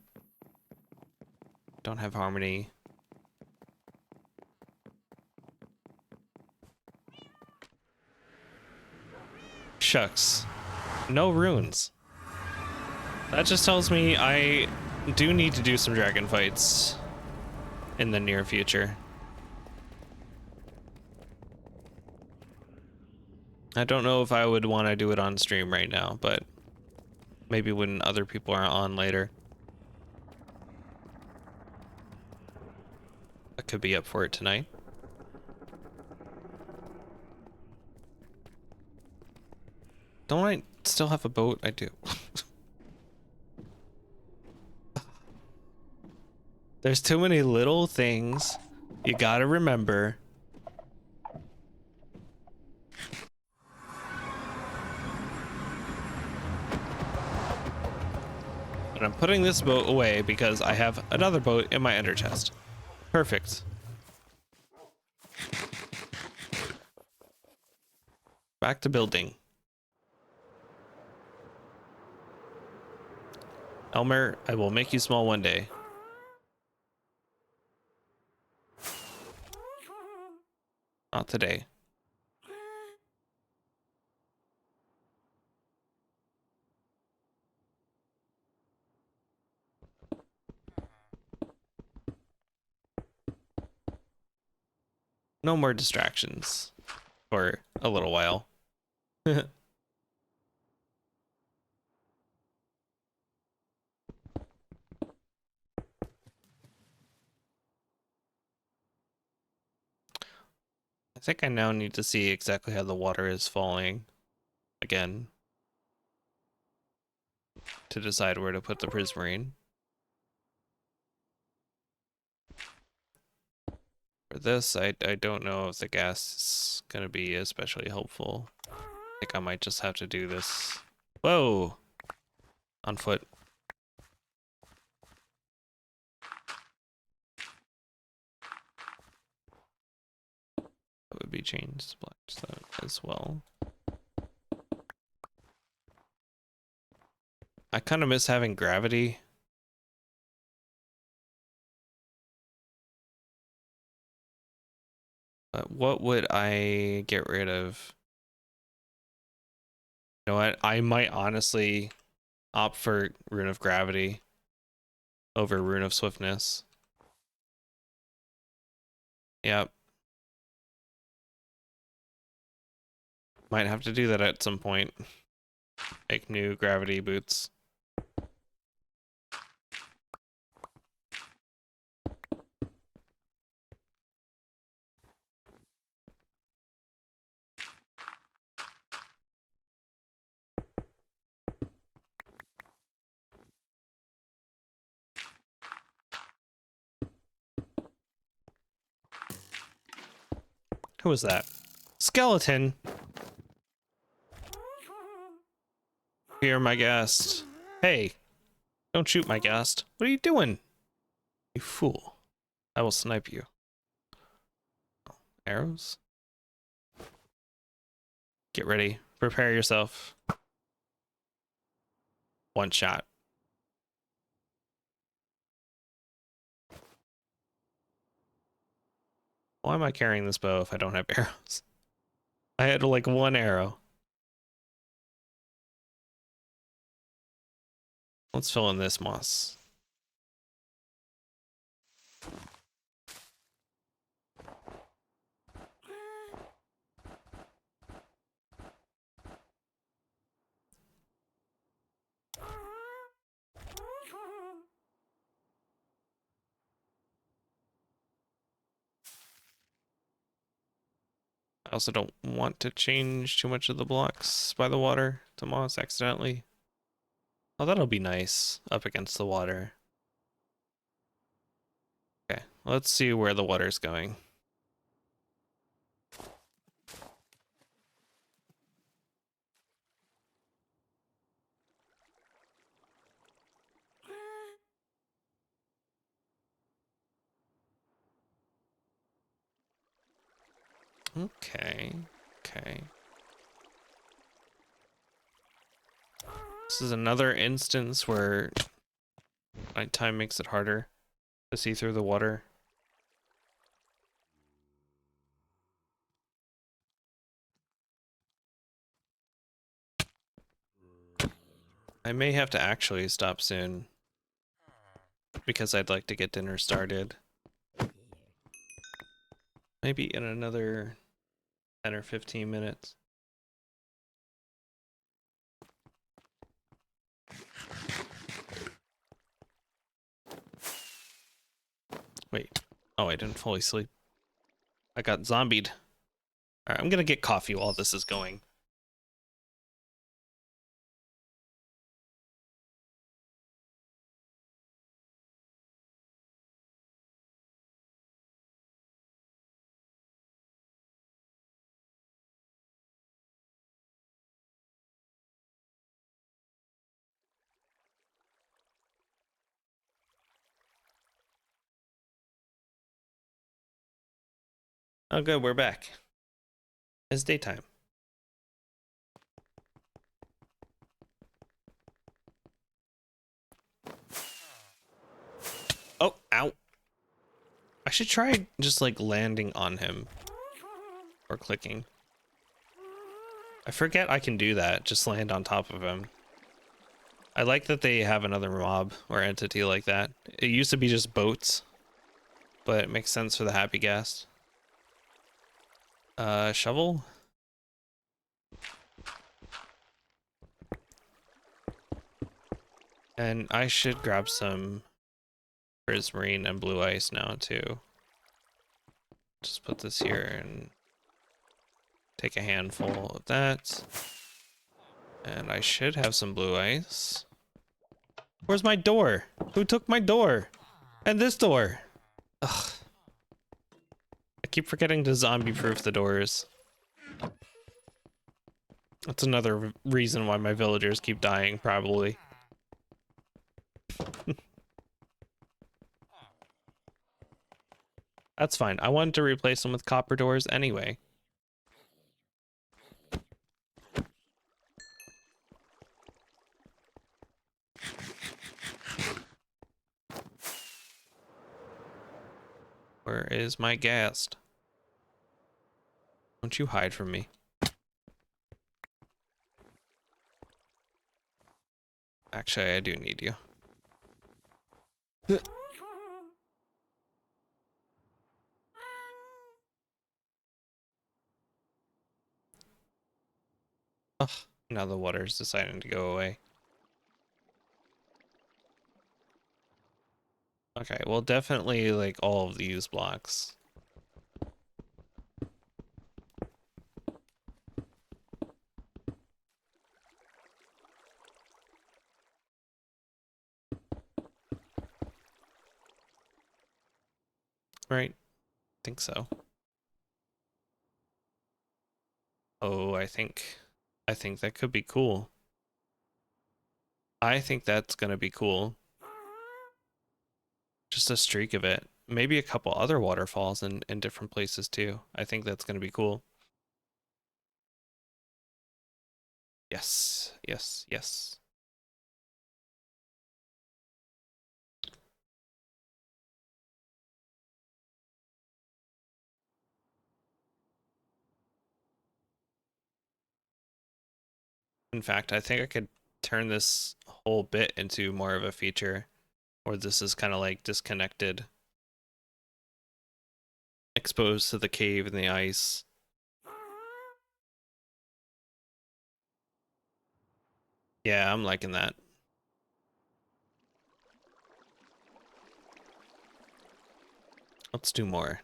Don't have harmony. Shucks. No runes. That just tells me I do need to do some dragon fights in the near future. I don't know if I would want to do it on stream right now, but maybe when other people are on later. I could be up for it tonight. Don't I still have a boat? I do. There's too many little things you gotta remember. But I'm putting this boat away because I have another boat in my ender chest. Perfect. Back to building. Elmer, I will make you small one day. Not today. No more distractions for a little while. I think I now need to see exactly how the water is falling again to decide where to put the prismarine. For this, I don't know if the gas is gonna be especially helpful. I think I might just have to do this. Whoa! On foot. That would be changed to black stone as well. I kind of miss having gravity But what would I get rid of? You know what? I might honestly opt for Rune of Gravity over Rune of Swiftness. Yep. Might have to do that at some point. Make new gravity boots. Who was that? Skeleton! Fear my Ghast. Hey, don't shoot my Ghast. What are you doing? You fool. I will snipe you. Arrows? Get ready. Prepare yourself. One shot. Why am I carrying this bow if I don't have arrows? I had like one arrow. Let's fill in this moss. I also don't want to change too much of the blocks by the water to moss accidentally. Oh, that'll be nice up against the water. Okay, let's see where the water's going. Okay, okay. This is another instance where nighttime makes it harder to see through the water. I may have to actually stop soon because I'd like to get dinner started. Maybe in another 10 or 15 minutes. Wait. Oh, I didn't fully sleep. I got zombied. Alright, I'm gonna get coffee while this is going. Oh good, we're back. It's daytime. Oh, ow. I should try just like landing on him. Or clicking. I forget I can do that, just land on top of him. I like that they have another mob or entity like that. It used to be just boats, but it makes sense for the happy ghast. Shovel? And I should grab some prismarine and blue ice now too. Just put this here and take a handful of that. And I should have some blue ice. Where's my door? Who took my door? And this door? Ugh. I keep forgetting to zombie-proof the doors. That's another reason why my villagers keep dying, probably. That's fine. I wanted to replace them with copper doors anyway. Where is my ghast? Don't you hide from me. Actually, I do need you. Ugh, now the water's deciding to go away. Okay, well, definitely like all of these blocks. Right? Think so. Oh, I think that could be cool. I think that's gonna be cool. Just a streak of it. Maybe a couple other waterfalls in different places too. I think that's gonna be cool. Yes, yes, yes. In fact, I think I could turn this whole bit into more of a feature, or this is kind of like disconnected, exposed to the cave and the ice. Yeah, I'm liking that. Let's do more.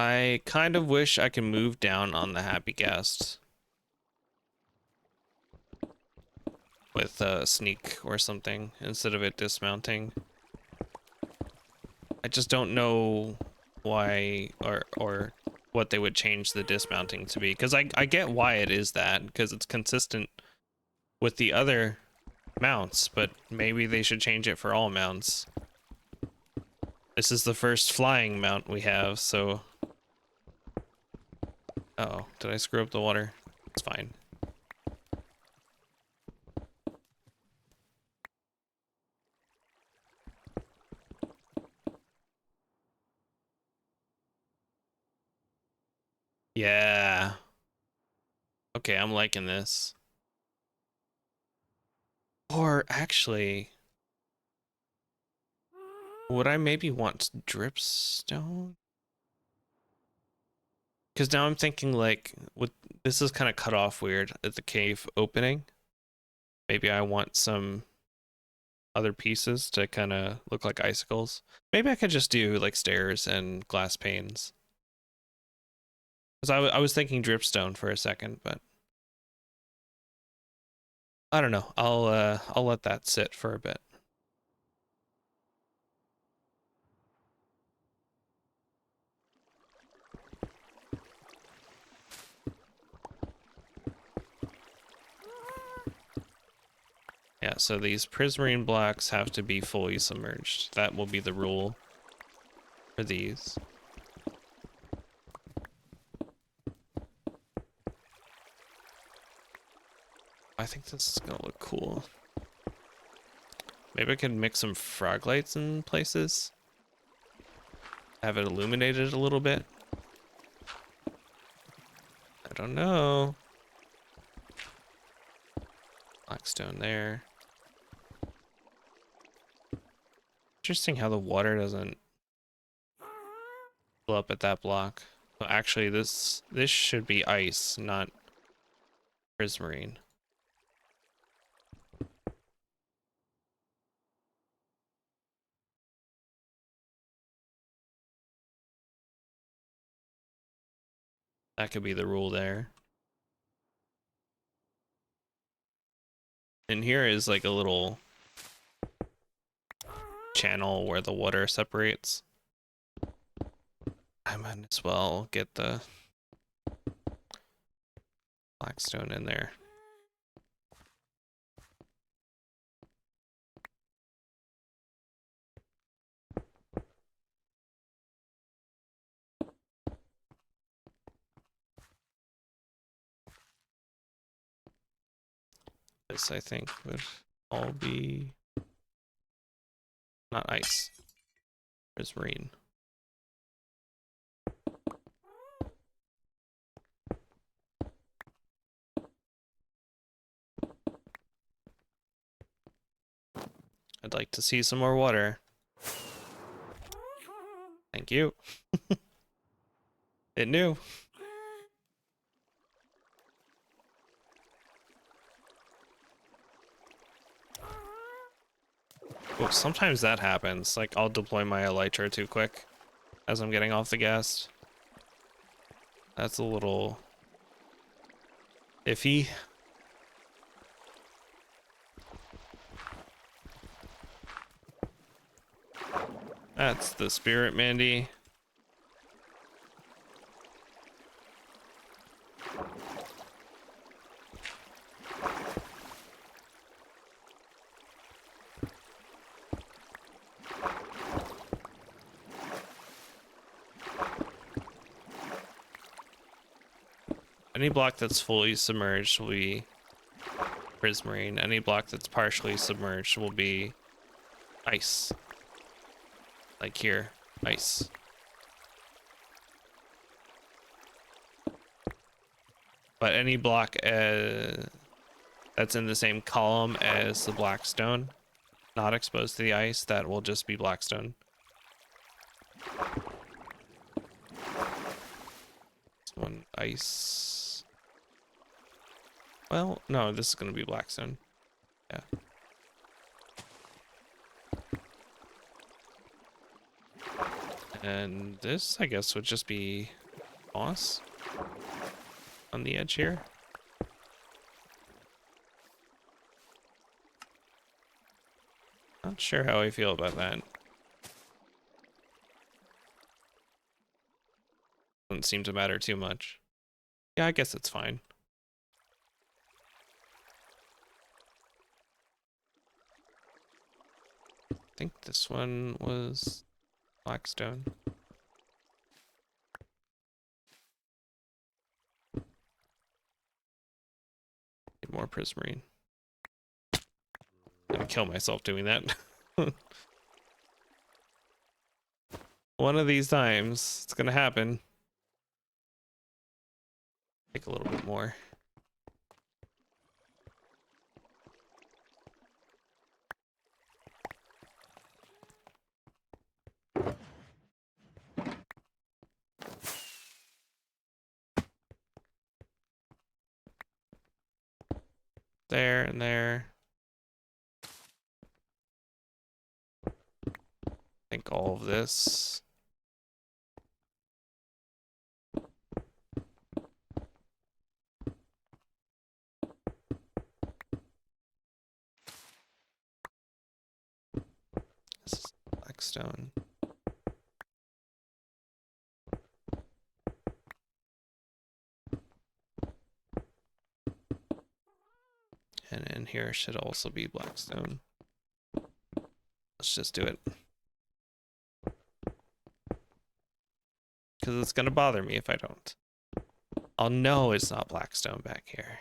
I kind of wish I could move down on the Happy Ghast with a sneak or something instead of it dismounting. I just don't know why or what they would change the dismounting to be, because I get why it is that, because it's consistent with the other mounts, but maybe they should change it for all mounts. This is the first flying mount we have, so... Uh-oh, did I screw up the water? It's fine. Yeah. Okay, I'm liking this. Or actually, would I maybe want dripstone? Because now I'm thinking like, with this is kind of cut off weird at the cave opening. Maybe I want some other pieces to kind of look like icicles. Maybe I could just do like stairs and glass panes. Because I was thinking dripstone for a second, but I don't know. I'll let that sit for a bit. Yeah, so these prismarine blocks have to be fully submerged. That will be the rule for these. I think this is gonna look cool. Maybe I could mix some frog lights in places. Have it illuminated a little bit. I don't know. Blackstone there. Interesting how the water doesn't fill up at that block. So actually this should be ice, not prismarine. That could be the rule there. And here is like a little channel where the water separates. I might as well get the blackstone in there. This I think would all be not ice. Prismarine. I'd like to see some more water. Thank you. It knew. Oh, sometimes that happens. Like, I'll deploy my elytra too quick as I'm getting off the gas. That's a little iffy. That's the spirit, Mandy. Any block that's fully submerged will be prismarine. Any block that's partially submerged will be ice. Like here, ice. But any block that's in the same column as the black stone, not exposed to the ice, that will just be black stone. This one, ice. Well, no, this is going to be black stone. Yeah. And this, I guess, would just be moss on the edge here. Not sure how I feel about that. Doesn't seem to matter too much. Yeah, I guess it's fine. I think this one was blackstone. Need more prismarine. I'm gonna kill myself doing that. One of these times, it's gonna happen. Take a little bit more. There and there. I think all of this. This is blackstone. And in here should also be blackstone. Let's just do it. Because it's going to bother me if I don't. I'll know it's not blackstone back here.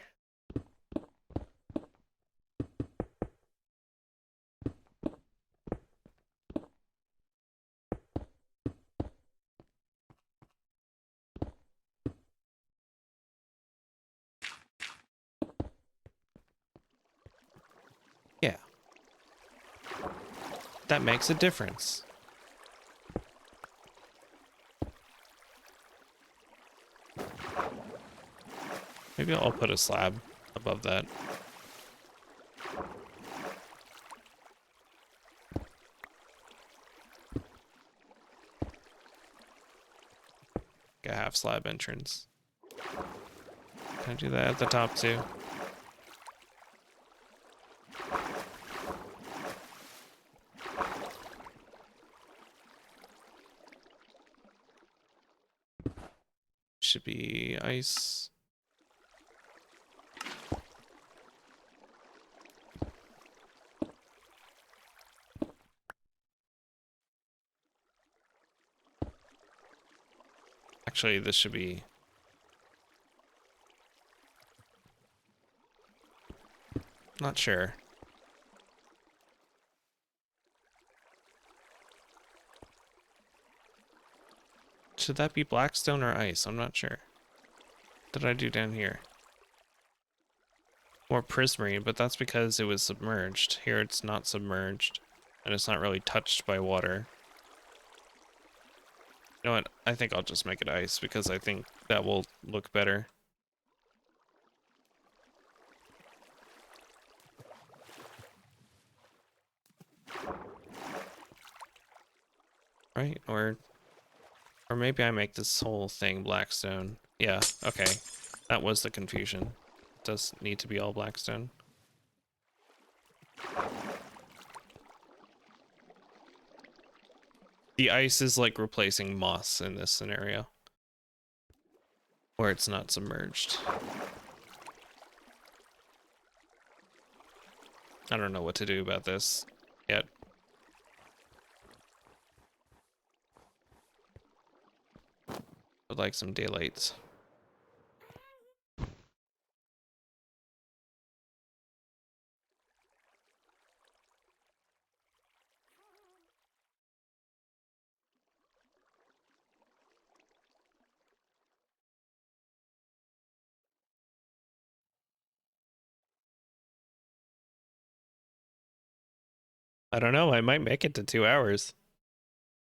Yeah. That makes a difference. Maybe I'll put a slab above that. Like a half slab entrance. Can I do that at the top too? Should be ice. Actually, this should be... Not sure. Should that be blackstone or ice? I'm not sure. What did I do down here? More prismarine, but that's because it was submerged. Here it's not submerged, and it's not really touched by water. You know what? I think I'll just make it ice because I think that will look better. Right? Or maybe I make this whole thing blackstone. Yeah, okay. That was the confusion. It does need to be all blackstone. The ice is like replacing moss in this scenario, where it's not submerged. I don't know what to do about this yet. Would like some daylights. I don't know, I might make it to 2 hours.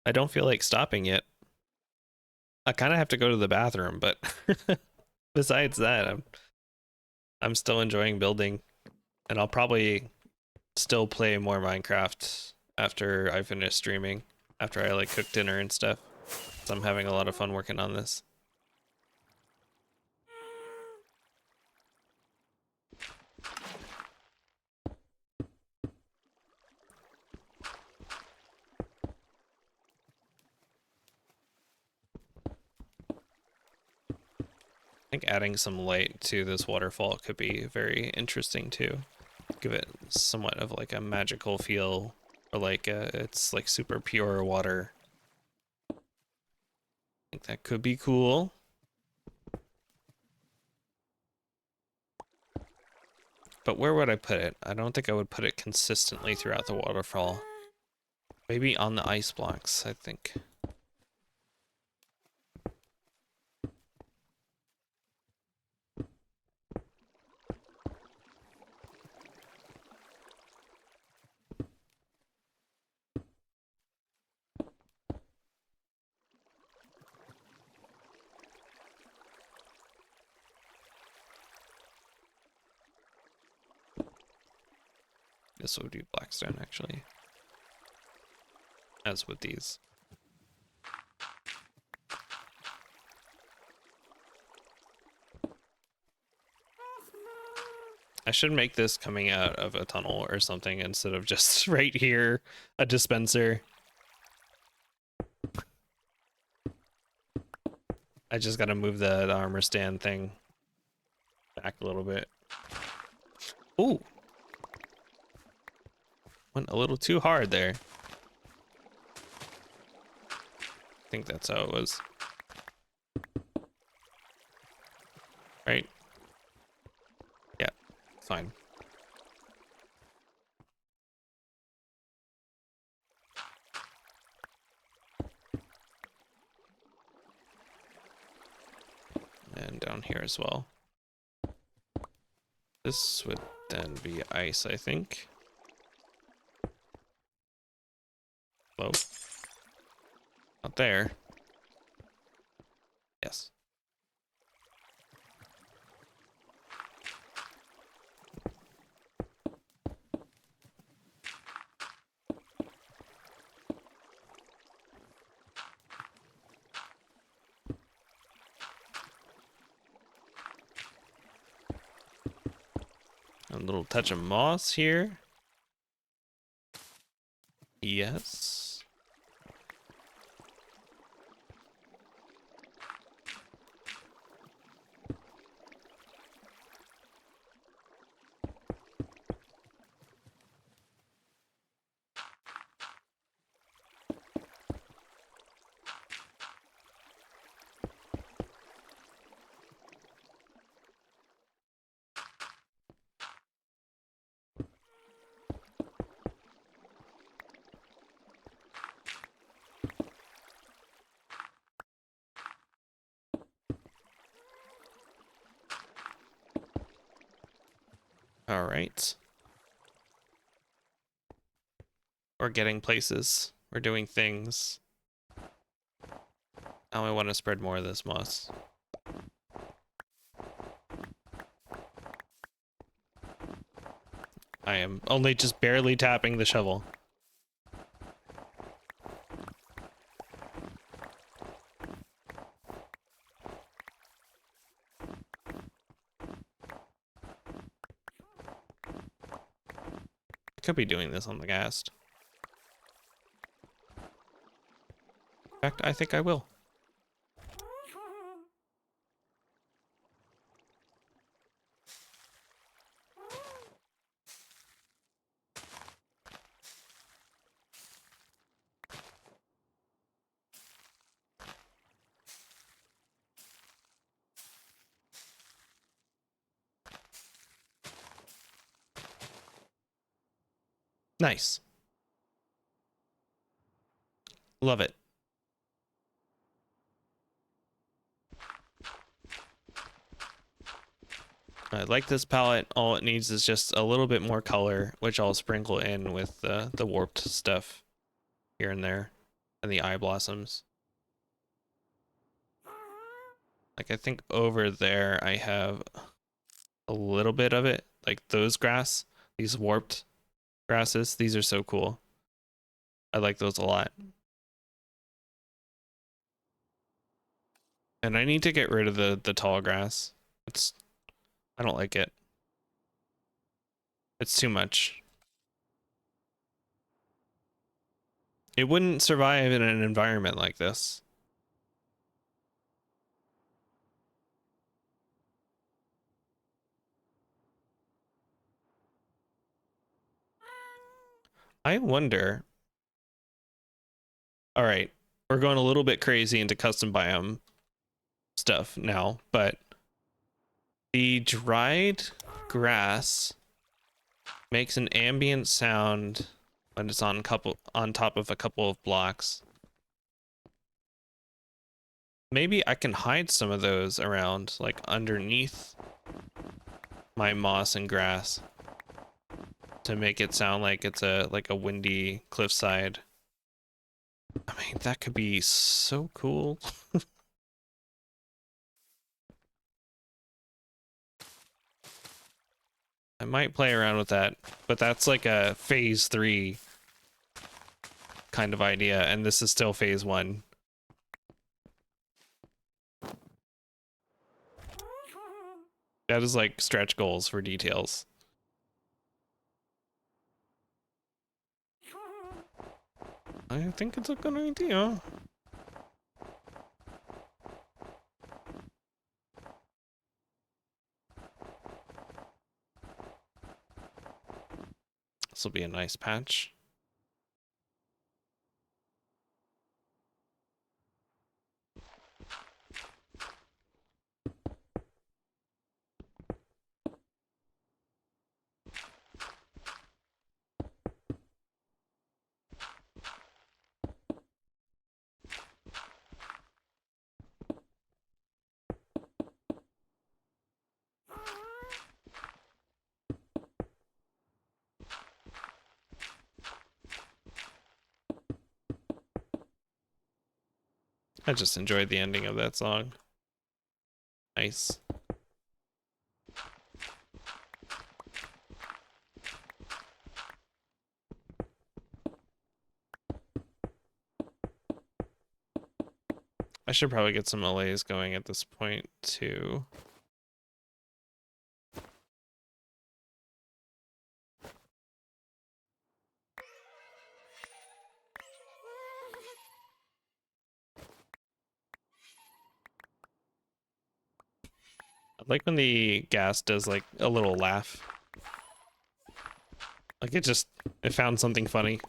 I don't feel like stopping yet. I kind of have to go to the bathroom, but besides that, I'm still enjoying building, and I'll probably still play more Minecraft after I finish streaming, after I like cook dinner and stuff. So I'm having a lot of fun working on this. I think adding some light to this waterfall could be very interesting too. Give it somewhat of like a magical feel, or like it's like super pure water. I think that could be cool. But where would I put it? I don't think I would put it consistently throughout the waterfall. Maybe on the ice blocks, I think. This would be blackstone, actually. As with these. I should make this coming out of a tunnel or something instead of just right here, a dispenser. I just gotta move the armor stand thing back a little bit. Ooh. Went a little too hard there. I think that's how it was. Right? Yeah, fine. And down here as well. This would then be ice, I think. Whoa. Not there. Yes. A little touch of moss here. Yes. All right. We're getting places. We're doing things. Now I want to spread more of this moss. I am only just barely tapping the shovel. I could be doing this on the Ghast. In fact, I think I will. Nice. Love it. I like this palette. All it needs is just a little bit more color, which I'll sprinkle in with the warped stuff here and there, and the eye blossoms. Like, I think over there I have a little bit of it, like those grass, these warped grasses. These are so cool. I like those a lot. And I need to get rid of the tall grass. I don't like it. It's too much. It wouldn't survive in an environment like this. I wonder. All right, we're going a little bit crazy into custom biome stuff now, but the dried grass makes an ambient sound when it's on top of a couple of blocks. Maybe I can hide some of those around, like underneath my moss and grass, to make it sound like it's a windy cliffside. I mean, that could be so cool. I might play around with that, but that's like a phase 3 kind of idea, and this is still phase 1. That is like stretch goals for details. I think it's a good idea. This will be a nice patch. I just enjoyed the ending of that song. Nice. I should probably get some LAs going at this point too. I like when the gas does like a little laugh. Like it found something funny.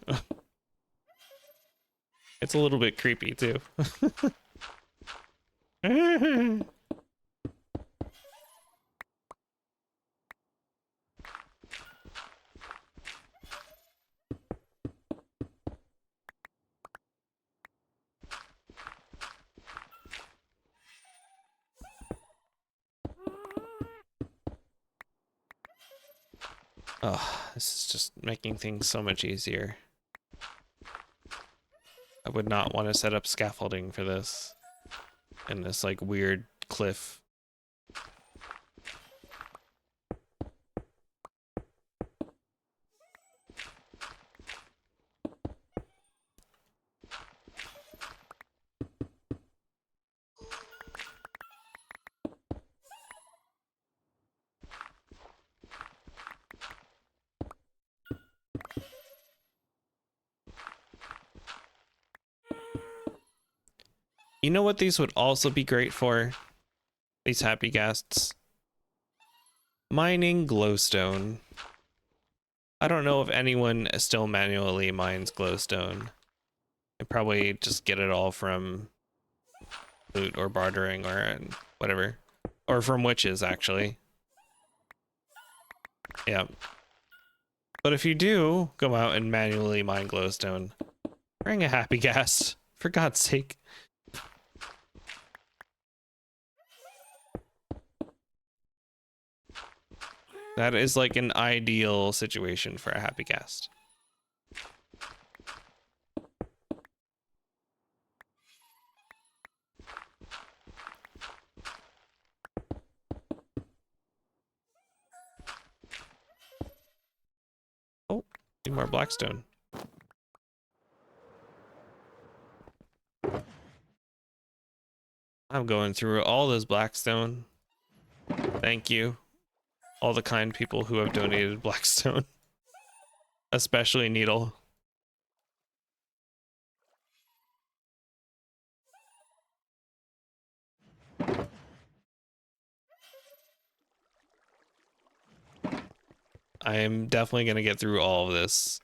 It's a little bit creepy too. Oh, this is just making things so much easier. I would not want to set up scaffolding for this in this like weird cliff. You know what these would also be great for? These happy ghasts? Mining glowstone. I don't know if anyone still manually mines glowstone. They probably just get it all from loot or bartering or whatever. Or from witches, actually. Yeah. But if you do go out and manually mine glowstone, bring a happy ghast, for God's sake. That is like an ideal situation for a happy ghast. Oh, need more blackstone. I'm going through all this blackstone. Thank you. All the kind people who have donated blackstone. Especially Needle. I am definitely going to get through all of this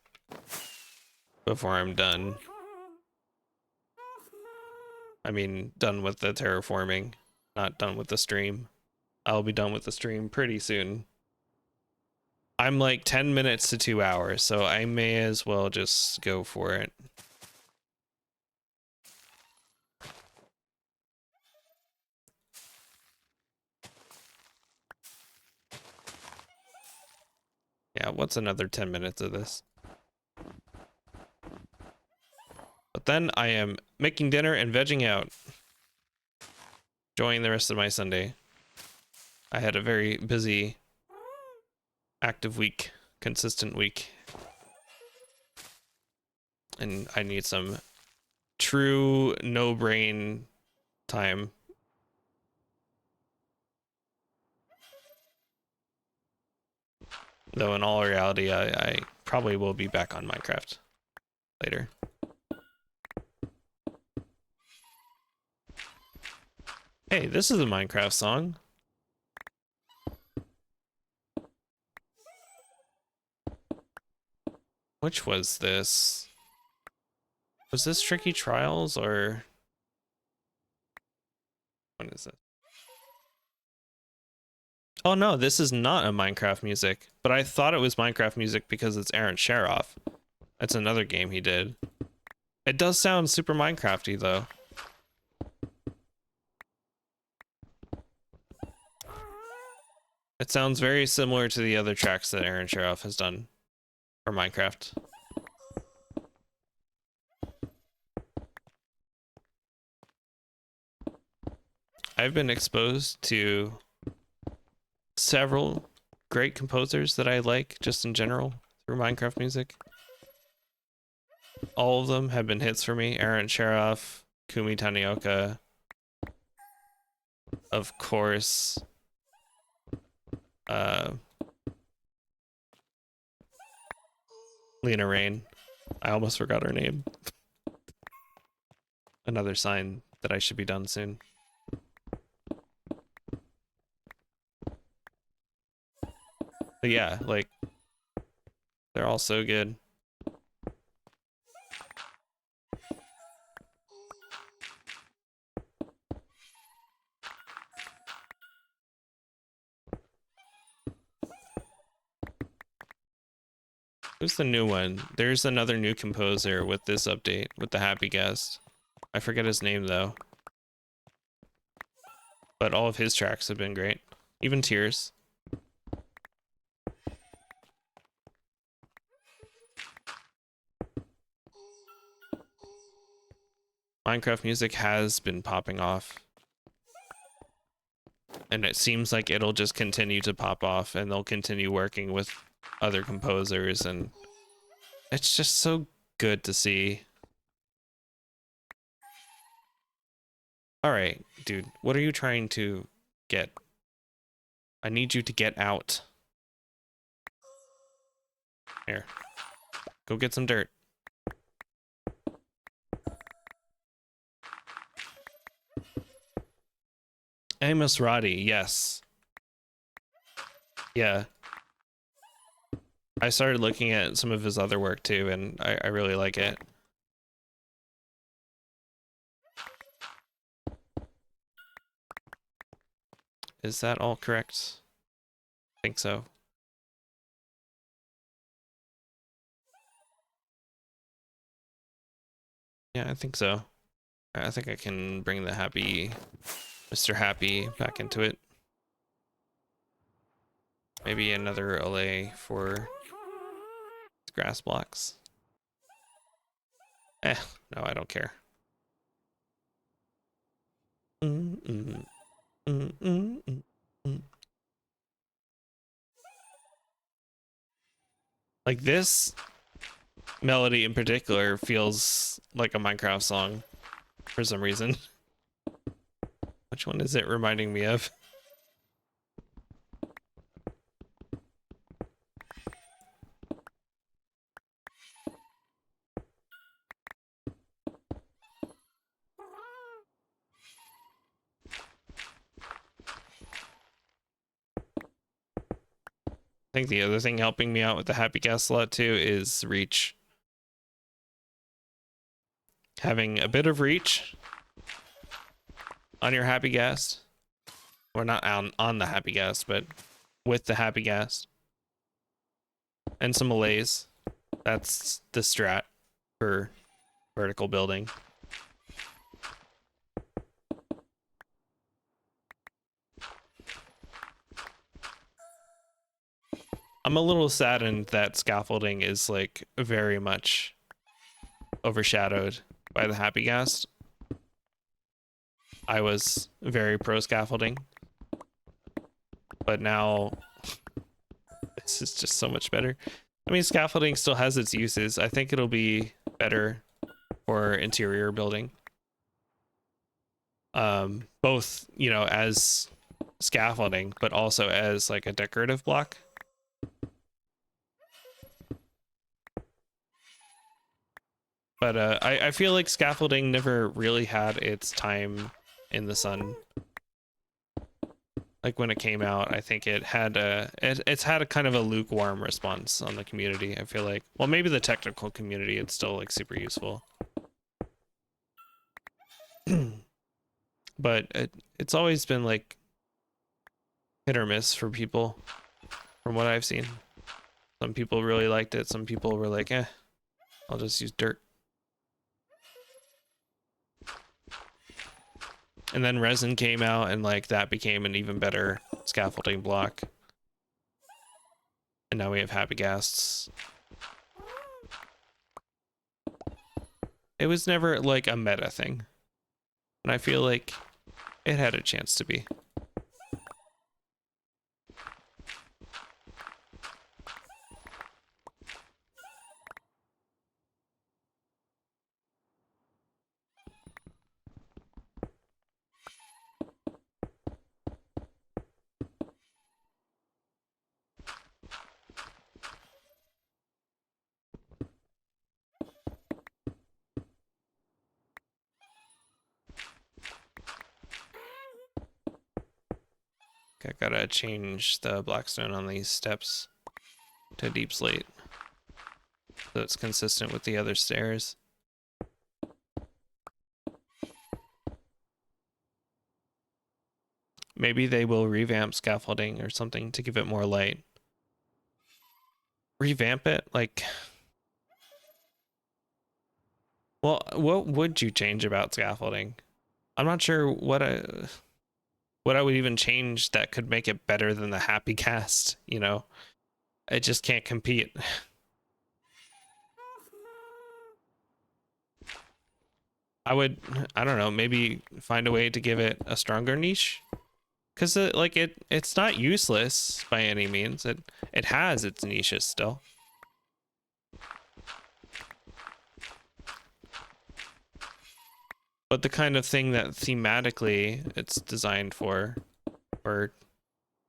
before I'm done. I mean, done with the terraforming, not done with the stream. I'll be done with the stream pretty soon. I'm like 10 minutes to 2 hours, so I may as well just go for it. Yeah, what's another 10 minutes of this? But then I am making dinner and vegging out. Enjoying the rest of my Sunday. I had a very busy, active week, consistent week. And I need some true no-brain time. Though in all reality, I probably will be back on Minecraft later. Hey, this is a Minecraft song. Which was this? Was this Tricky Trials or what is it? Oh no, this is not a Minecraft music, but I thought it was Minecraft music because it's Aaron Sharoff. That's another game he did. It does sound super Minecrafty though. It sounds very similar to the other tracks that Aaron Sharoff has done for Minecraft. I've been exposed to several great composers that I like just in general through Minecraft music. All of them have been hits for me. Aaron Sharoff, Kumi Tanioka, of course. Lena Rain. I almost forgot her name. Another sign that I should be done soon. But yeah, like, they're all so good. Who's the new one? There's another new composer with this update, with the Happy Guest. I forget his name though. But all of his tracks have been great. Even Tears. Minecraft music has been popping off. And it seems like it'll just continue to pop off, and they'll continue working with other composers, and it's just so good to see. All right, dude, what are you trying to get? I need you to get out. Here, go get some dirt. Amos Roddy, yes. Yeah. I started looking at some of his other work too, and I really like it. Is that all correct? I think so. Yeah, I think so. I think I can bring the happy Mr. Happy back into it. Maybe another allay for grass blocks. No, I don't care. Like this melody in particular feels like a Minecraft song for some reason. Which one is it reminding me of? I think the other thing helping me out with the Happy Ghast slot too is reach. Having a bit of reach on your Happy Ghast, or not on the Happy Ghast, but with the Happy Ghast, and some allays. That's the strat for vertical building. I'm a little saddened that scaffolding is like very much overshadowed by the Happy Ghast. I was very pro scaffolding, but now this is just so much better. I mean, scaffolding still has its uses. I think it'll be better for interior building. Both, you know, as scaffolding, but also as like a decorative block. But I feel like scaffolding never really had its time in the sun. Like when it came out, I think it had it's had a kind of a lukewarm response on the community. I feel like, well, maybe the technical community, it's still like super useful. But it's always been like hit or miss for people from what I've seen. Some people really liked it. Some people were like, I'll just use dirt. And then resin came out, and like that became an even better scaffolding block. And now we have Happy Ghasts. It was never like a meta thing. And I feel like it had a chance to be. I gotta change the blackstone on these steps to deep slate so it's consistent with the other stairs. Maybe they will revamp scaffolding or something to give it more light. Revamp it? Like, well, what would you change about scaffolding? I'm not sure what I would even change that could make it better than the Happy Ghast, you know? It just can't compete. I don't know, maybe find a way to give it a stronger niche. Because it's not useless by any means. It has its niches still. But the kind of thing that thematically it's designed for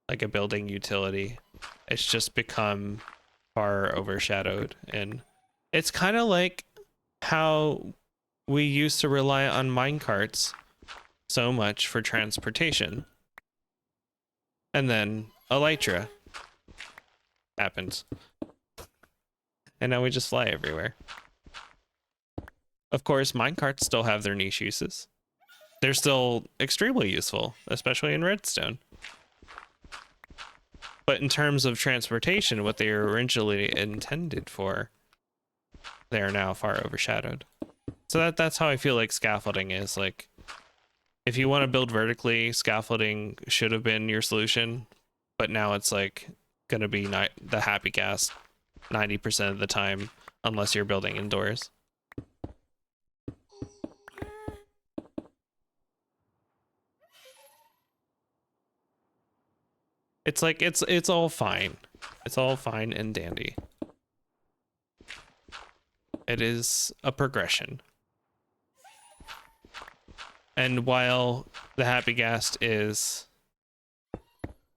like a building utility, it's just become far overshadowed. And it's kind of like how we used to rely on minecarts so much for transportation. And then Elytra happens. And now we just fly everywhere. Of course, minecarts still have their niche uses. They're still extremely useful, especially in Redstone. But in terms of transportation, what they were originally intended for, they are now far overshadowed. So that's how I feel like scaffolding is. Like, if you want to build vertically, scaffolding should have been your solution, but now it's like gonna be the happy ghast 90% of the time, unless you're building indoors. It's like it's all fine. It's all fine and dandy. It is a progression. And while the happy ghast is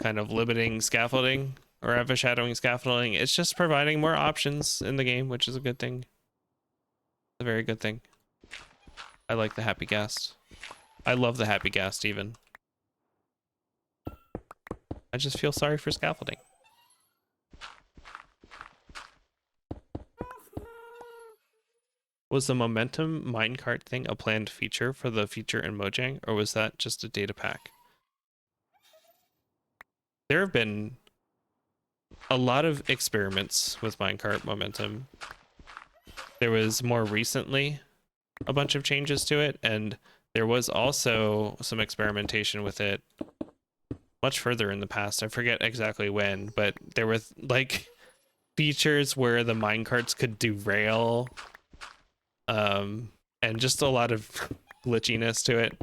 kind of limiting scaffolding or overshadowing scaffolding, it's just providing more options in the game, which is a good thing. It's a very good thing. I like the happy ghast. I love the happy ghast even. I just feel sorry for scaffolding. Was the momentum minecart thing a planned feature for the feature in Mojang, or was that just a data pack? There have been a lot of experiments with minecart momentum. There was more recently a bunch of changes to it, and there was also some experimentation with it much further in the past. I forget exactly when, but there were like features where the minecarts could derail, and just a lot of glitchiness to it.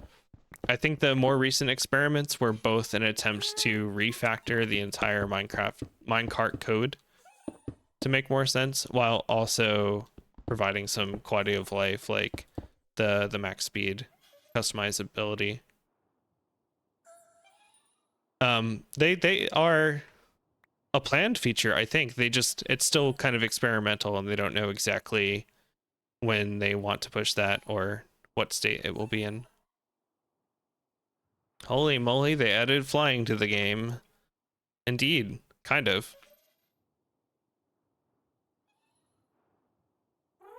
I think the more recent experiments were both an attempt to refactor the entire minecart code to make more sense, while also providing some quality of life, like the max speed customizability. They are a planned feature, I think. It's still kind of experimental, and they don't know exactly when they want to push that or what state it will be in. Holy moly, they added flying to the game. Indeed, kind of.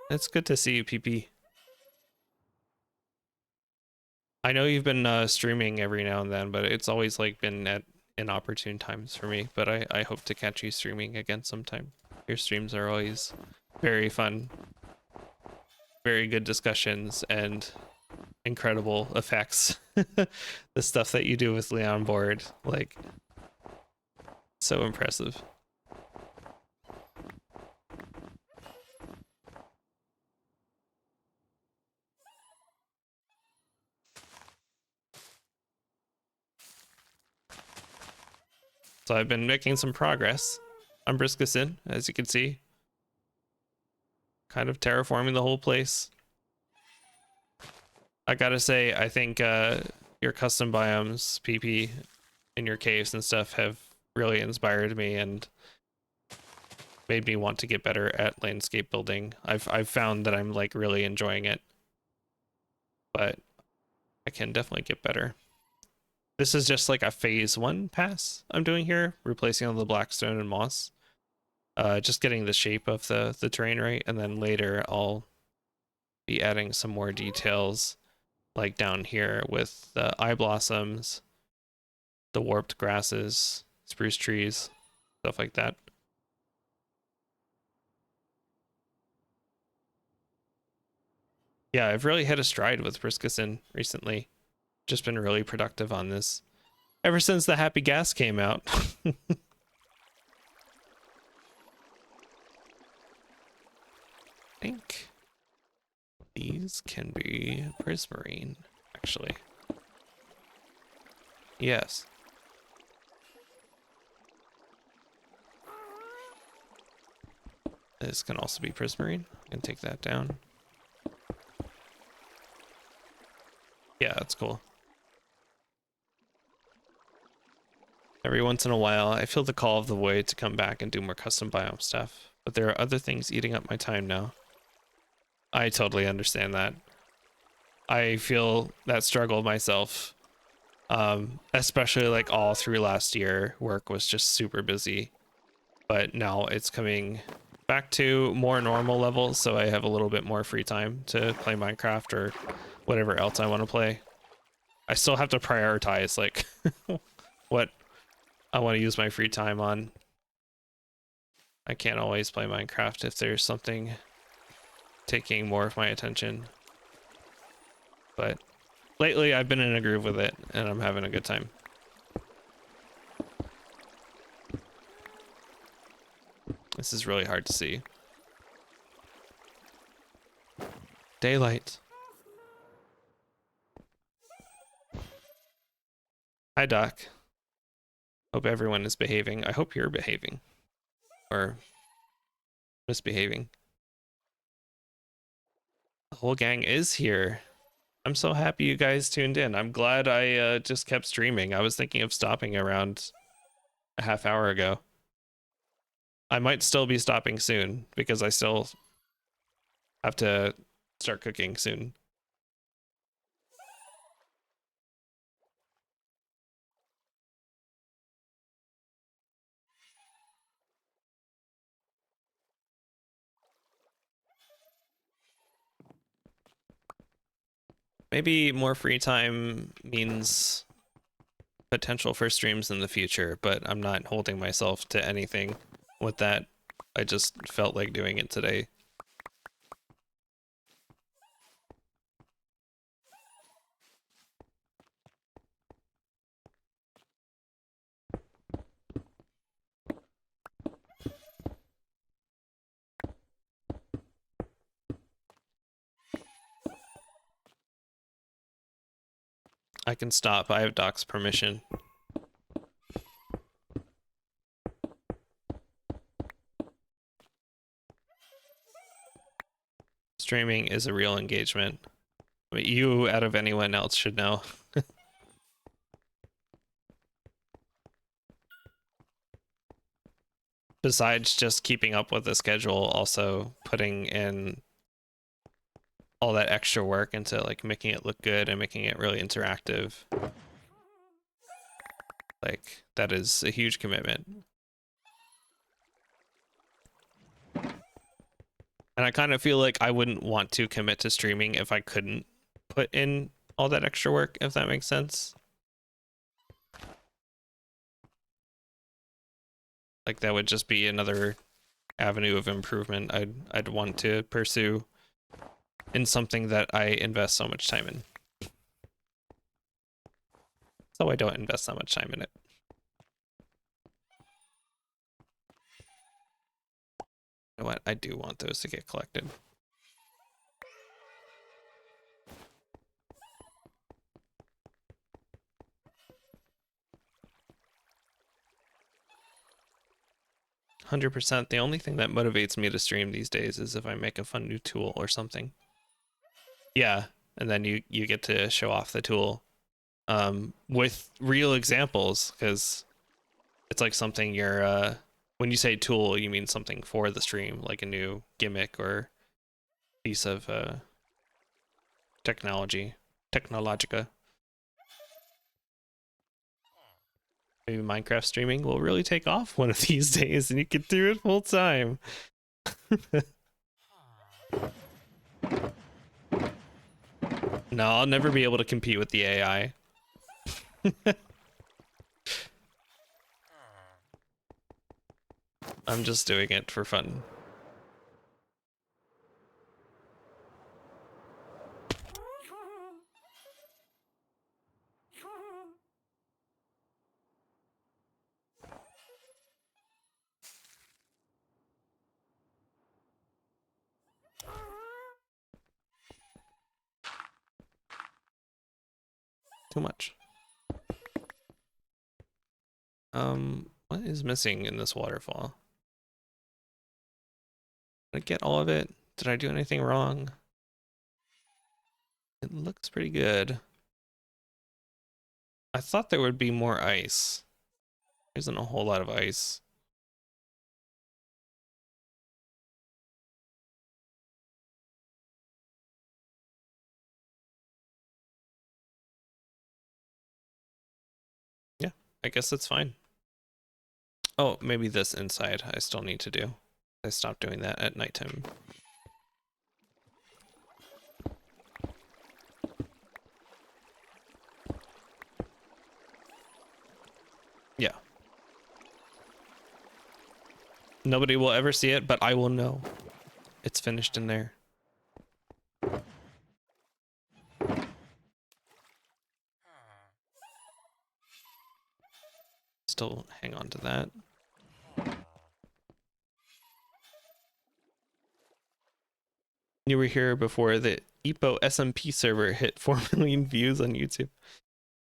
It's good to see you, PP. I know you've been streaming every now and then, but it's always like been at inopportune times for me. But I hope to catch you streaming again sometime. Your streams are always very fun, very good discussions, and incredible effects. The stuff that you do with Leon board, like, so impressive. So I've been making some progress on Briskison, as you can see. Kind of terraforming the whole place. I gotta say, I think your custom biomes, PP, in your caves and stuff have really inspired me and made me want to get better at landscape building. I've found that I'm like really enjoying it, but I can definitely get better. This is just like a phase 1 pass I'm doing here, replacing all the blackstone and moss. Just getting the shape of the terrain right, and then later I'll be adding some more details, like down here with the eye blossoms, the warped grasses, spruce trees, stuff like that. Yeah, I've really hit a stride with Briskison recently. Just been really productive on this ever since the happy ghast came out. I think These can be prismarine, actually. Yes. This can also be prismarine. I can take that down. Yeah, that's cool. Every once in a while, I feel the call of the void to come back and do more custom biome stuff, but there are other things eating up my time now. I totally understand that. I feel that struggle myself. Especially like all through last year, work was just super busy, but now it's coming back to more normal levels, so I have a little bit more free time to play Minecraft or whatever else I want to play. I still have to prioritize like what I want to use my free time on. I can't always play Minecraft if there's something taking more of my attention. But lately I've been in a groove with it and I'm having a good time. This is really hard to see. Daylight. Hi, Doc. Hope everyone is behaving. I hope you're behaving. Or misbehaving. The whole gang is here. I'm so happy you guys tuned in. I'm glad I just kept streaming. I was thinking of stopping around a half hour ago. I might still be stopping soon because I still have to start cooking soon. Maybe more free time means potential for streams in the future, but I'm not holding myself to anything with that. I just felt like doing it today. I can stop. I have Doc's permission. Streaming is a real engagement. I mean, you, out of anyone else, should know. Besides just keeping up with the schedule, also putting in all that extra work into like making it look good and making it really interactive. Like, that is a huge commitment. And I kind of feel like I wouldn't want to commit to streaming if I couldn't put in all that extra work, if that makes sense. Like, that would just be another avenue of improvement I'd want to pursue in something that I invest so much time in. So I don't invest that much time in it. You know what? I do want those to get collected. %. The only thing that motivates me to stream these days is if I make a fun new tool or something. Yeah, and then you get to show off the tool with real examples, because it's like something you're when you say tool, you mean something for the stream, like a new gimmick or piece of technologica. Maybe Minecraft streaming will really take off one of these days and you can do it full time. No, I'll never be able to compete with the AI. I'm just doing it for fun. Too much. What is missing in this waterfall? Did I get all of it? Did I do anything wrong? It looks pretty good. I thought there would be more ice. There isn't a whole lot of ice. Yeah, I guess that's fine. Oh, maybe this inside I still need to do. I stopped doing that at nighttime. Yeah. Nobody will ever see it, but I will know. It's finished in there. Still hang on to that. You were here before the EPO SMP server hit 4 million views on YouTube.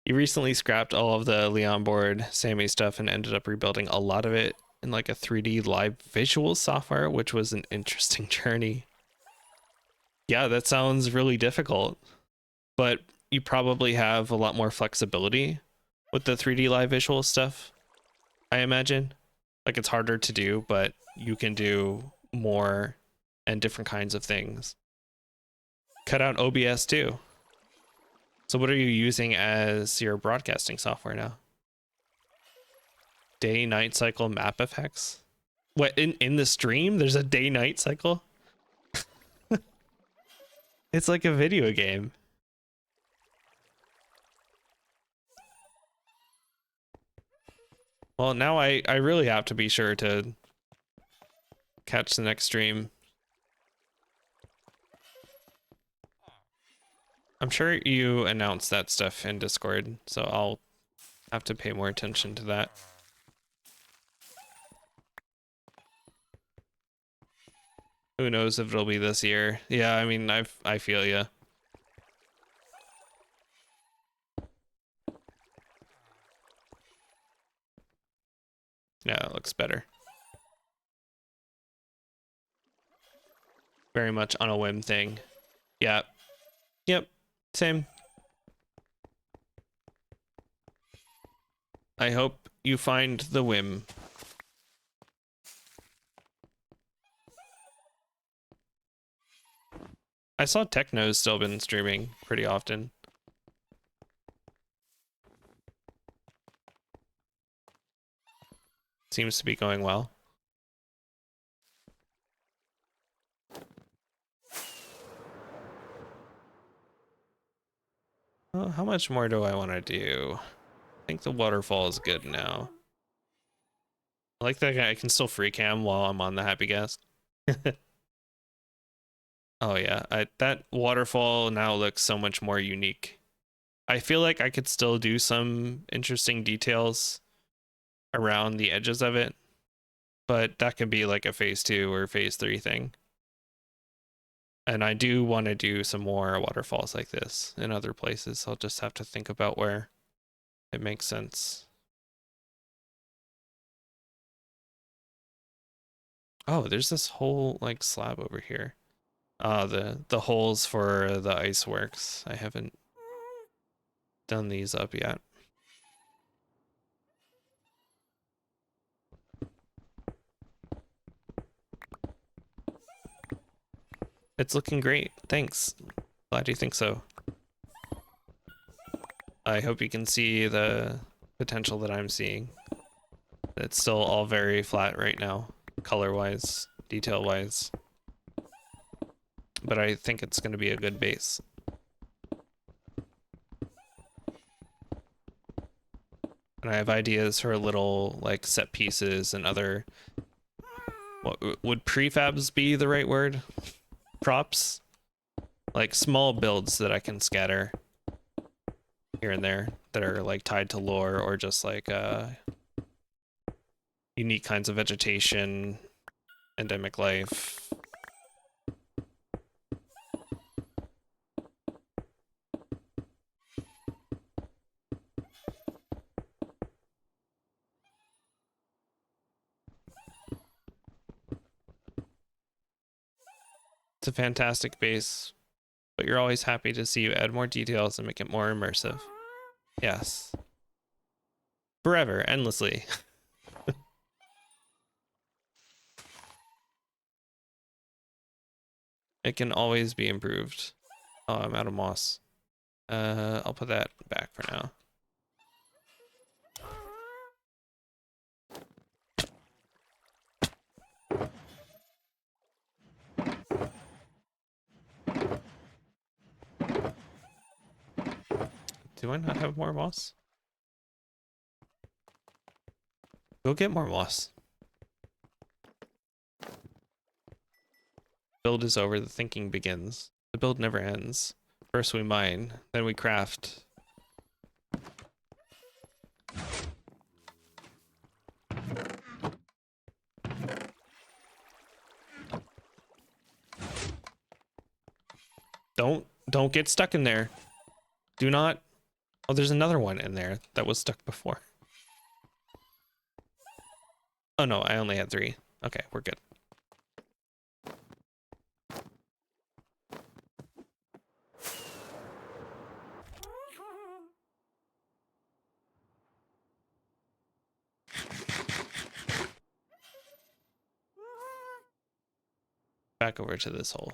You recently scrapped all of the Leon board Sammy stuff and ended up rebuilding a lot of it in like a 3D live visual software, which was an interesting journey. Yeah, that sounds really difficult, but you probably have a lot more flexibility with the 3D live visual stuff, I imagine. Like it's harder to do, but you can do more and different kinds of things. Cut out OBS too. So what are you using as your broadcasting software now? Day-night cycle map effects? What, in the stream there's a day-night cycle? It's like a video game. Well, now I really have to be sure to catch the next stream. I'm sure you announced that stuff in Discord, so I'll have to pay more attention to that. Who knows if it'll be this year? Yeah, I mean, I feel ya. Yeah, it looks better. Very much on a whim thing. Yeah. Yep. Same. I hope you find the whim. I saw Techno's still been streaming pretty often. Seems to be going well. Well, how much more do I want to do? I think the waterfall is good now. I like that I can still free cam while I'm on the Happy Ghast. Oh yeah, that waterfall now looks so much more unique. I feel like I could still do some interesting details around the edges of it, but that could be like a phase 2 or phase 3 thing. And I do want to do some more waterfalls like this in other places. I'll just have to think about where it makes sense. Oh, there's this whole like slab over here. The holes for the ice works. I haven't done these up yet. It's looking great. Thanks. Glad you think so. I hope you can see the potential that I'm seeing. It's still all very flat right now, color-wise, detail-wise. But I think it's going to be a good base. And I have ideas for little like set pieces and other, what would prefabs be the right word? Props? Like small builds that I can scatter here and there that are like tied to lore or just like unique kinds of vegetation, endemic life. It's a fantastic base, but you're always happy to see you add more details and make it more immersive. Yes. Forever, endlessly. It can always be improved. Oh, I'm out of moss. I'll put that back for now. Do I not have more moss? Go get more moss. Build is over, the thinking begins. The build never ends. First we mine, then we craft. Don't get stuck in there. Do not. Oh, there's another one in there that was stuck before. Oh no, I only had 3. Okay, we're good. Back over to this hole.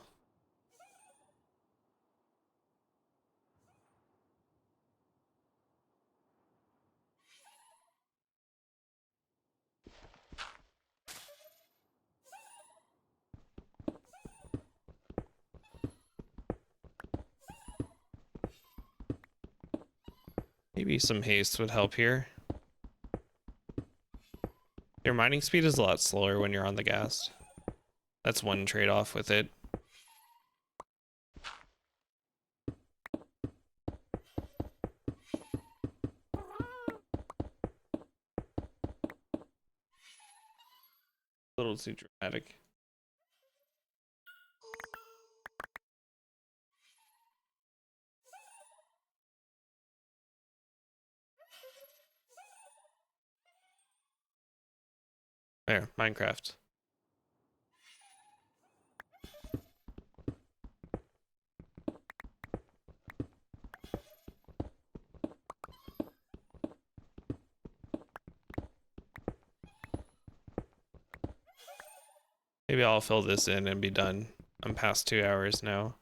Maybe some haste would help here. Your mining speed is a lot slower when you're on the ghast. That's one trade-off with it. A little too dramatic. There, Minecraft. Maybe I'll fill this in and be done. I'm past 2 hours now.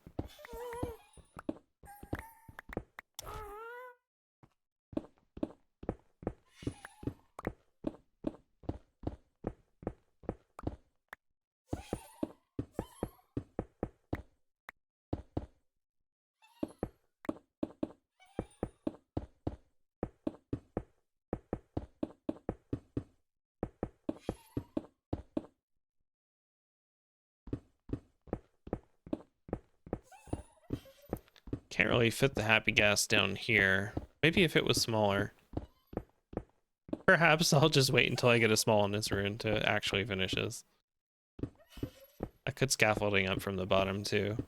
Can't really fit the happy gas down here. Maybe if it was smaller. Perhaps I'll just wait until I get a smallness rune to actually finish this. I could scaffolding up from the bottom too.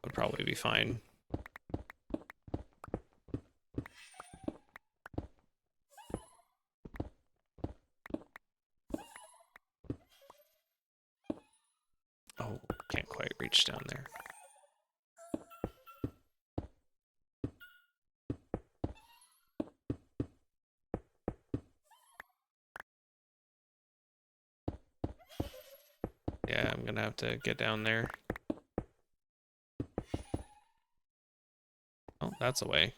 Would probably be fine. Oh, can't quite reach down there. Yeah, I'm gonna have to get down there. Oh, that's a way.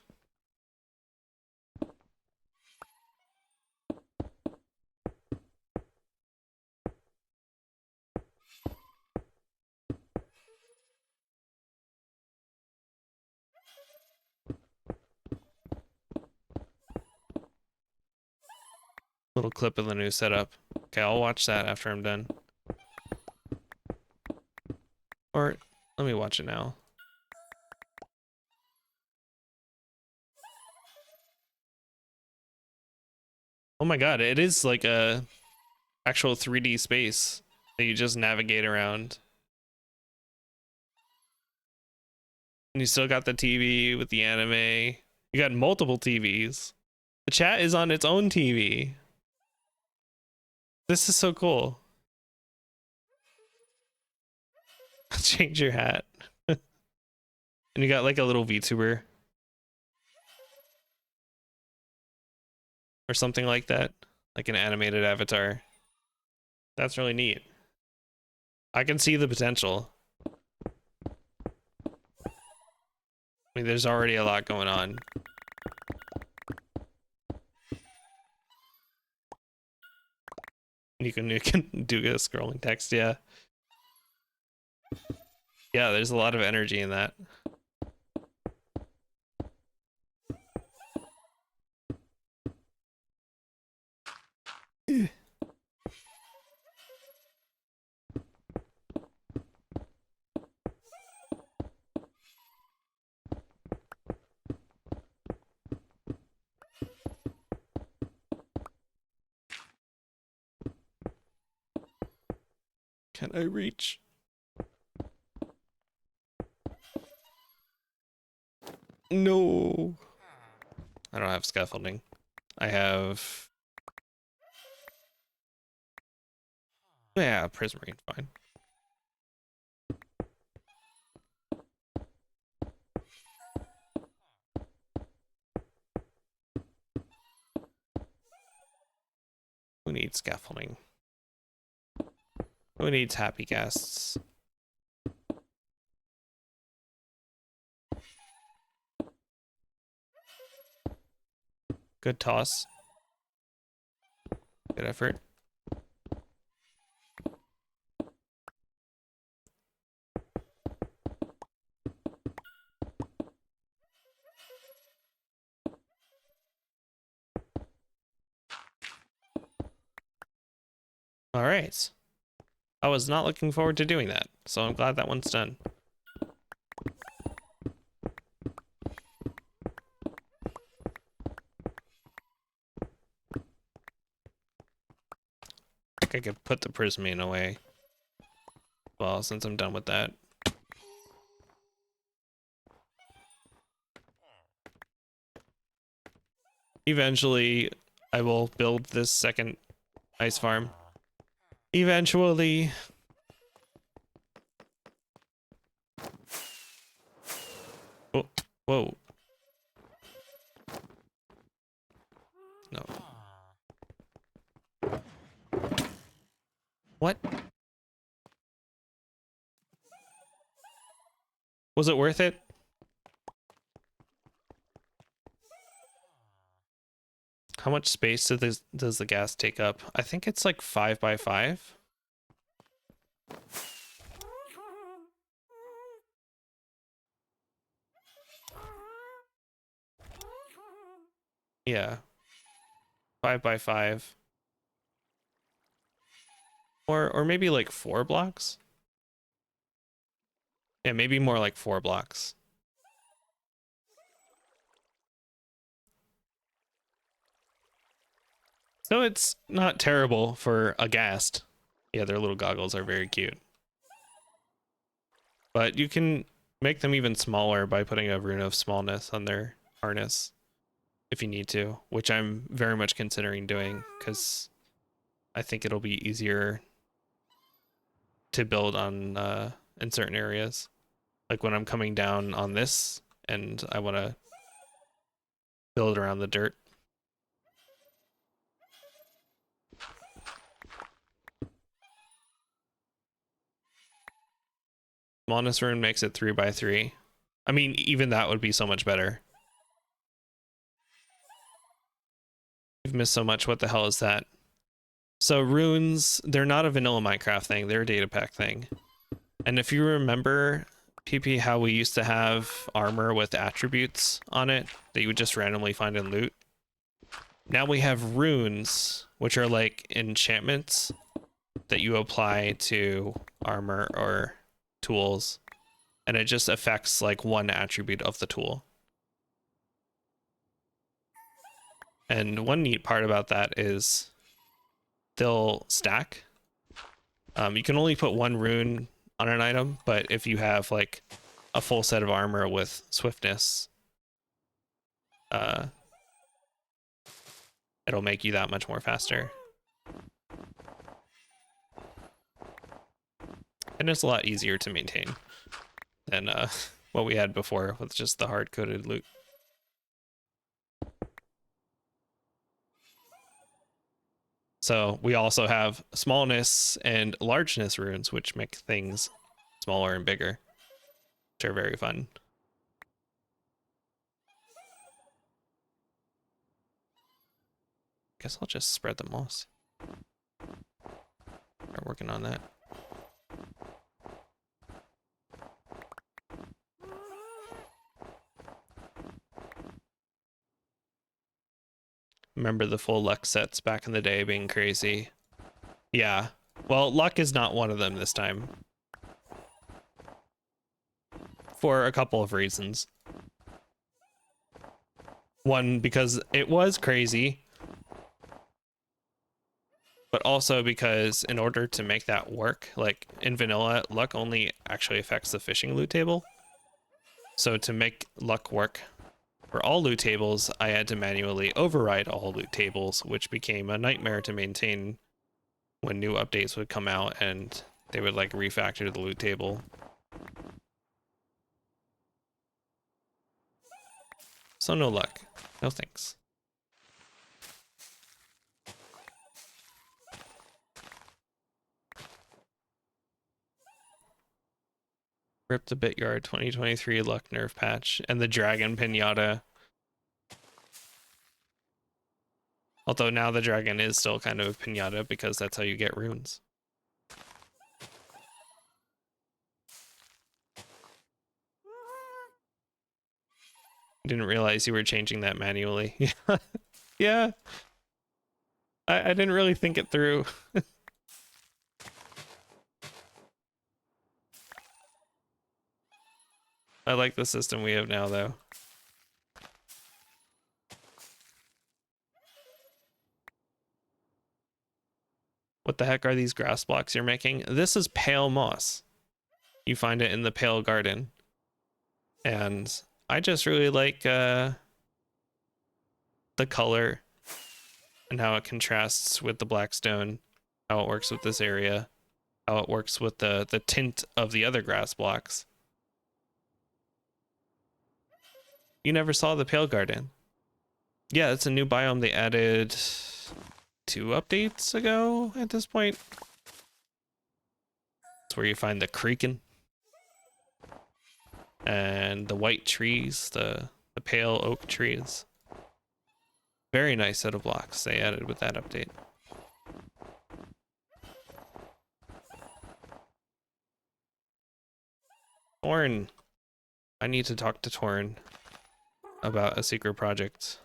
Little clip of the new setup. Okay, I'll watch that after I'm done. Or let me watch it now. Oh my god, it is like a actual 3D space that you just navigate around. And you still got the TV with the anime. You got multiple TVs. The chat is on its own TV. This is so cool. Change your hat. And you got like a little VTuber or something like that, like an animated avatar. That's really neat. I can see the potential. I mean, there's already a lot going on. You can do a scrolling text, yeah. Yeah, there's a lot of energy in that. Can I reach? No. I don't have scaffolding. I have... Yeah, prismarine, fine. Who needs scaffolding? Who needs happy ghasts? Good toss. Good effort. All right. I was not looking forward to doing that, so I'm glad that one's done. I think I could put the prismarine away. Well, since I'm done with that. Eventually, I will build this second ice farm. Eventually. Oh, whoa. No. What? Was it worth it? How much space does the gas take up? I think it's like 5 by 5. Yeah. 5 by 5. Or maybe like 4 blocks. Yeah, maybe more like 4 blocks. So it's not terrible for a ghast. Yeah, their little goggles are very cute. But you can make them even smaller by putting a rune of smallness on their harness if you need to, which I'm very much considering doing because I think it'll be easier to build on in certain areas. Like when I'm coming down on this and I want to build around the dirt. Smallness rune makes it 3 by 3. I mean, even that would be so much better. You've missed so much. What the hell is that? So runes, they're not a vanilla Minecraft thing. They're a data pack thing. And if you remember, PP, how we used to have armor with attributes on it that you would just randomly find in loot. Now we have runes, which are like enchantments that you apply to armor or tools. And it just affects like one attribute of the tool. And one neat part about that is they'll stack. You can only put one rune on an item, but if you have like a full set of armor with swiftness, it'll make you that much more faster. And it's a lot easier to maintain than what we had before with just the hard-coded loot. So we also have smallness and largeness runes, which make things smaller and bigger, which are very fun. Guess I'll just spread the moss. Start working on that. Remember the full luck sets back in the day being crazy. Yeah. Well, luck is not one of them this time. For a couple of reasons. One, because it was crazy. But also because in order to make that work, like in vanilla, luck only actually affects the fishing loot table. So to make luck work for all loot tables, I had to manually override all loot tables, which became a nightmare to maintain when new updates would come out and they would like refactor the loot table. So no luck. No thanks. Rip the Bityard 2023 luck nerf patch and the dragon pinata. Although now the dragon is still kind of a pinata because that's how you get runes. Didn't realize you were changing that manually. Yeah. I didn't really think it through. I like the system we have now, though. What the heck are these grass blocks you're making? This is pale moss. You find it in the pale garden. And I just really like the color and how it contrasts with the black stone, how it works with this area, how it works with the tint of the other grass blocks. You never saw the pale garden. Yeah, it's a new biome they added 2 updates ago at this point. It's where you find the creaking and the white trees, the pale oak trees. Very nice set of blocks they added with that update. Torn. I need to talk to Torn about a secret project.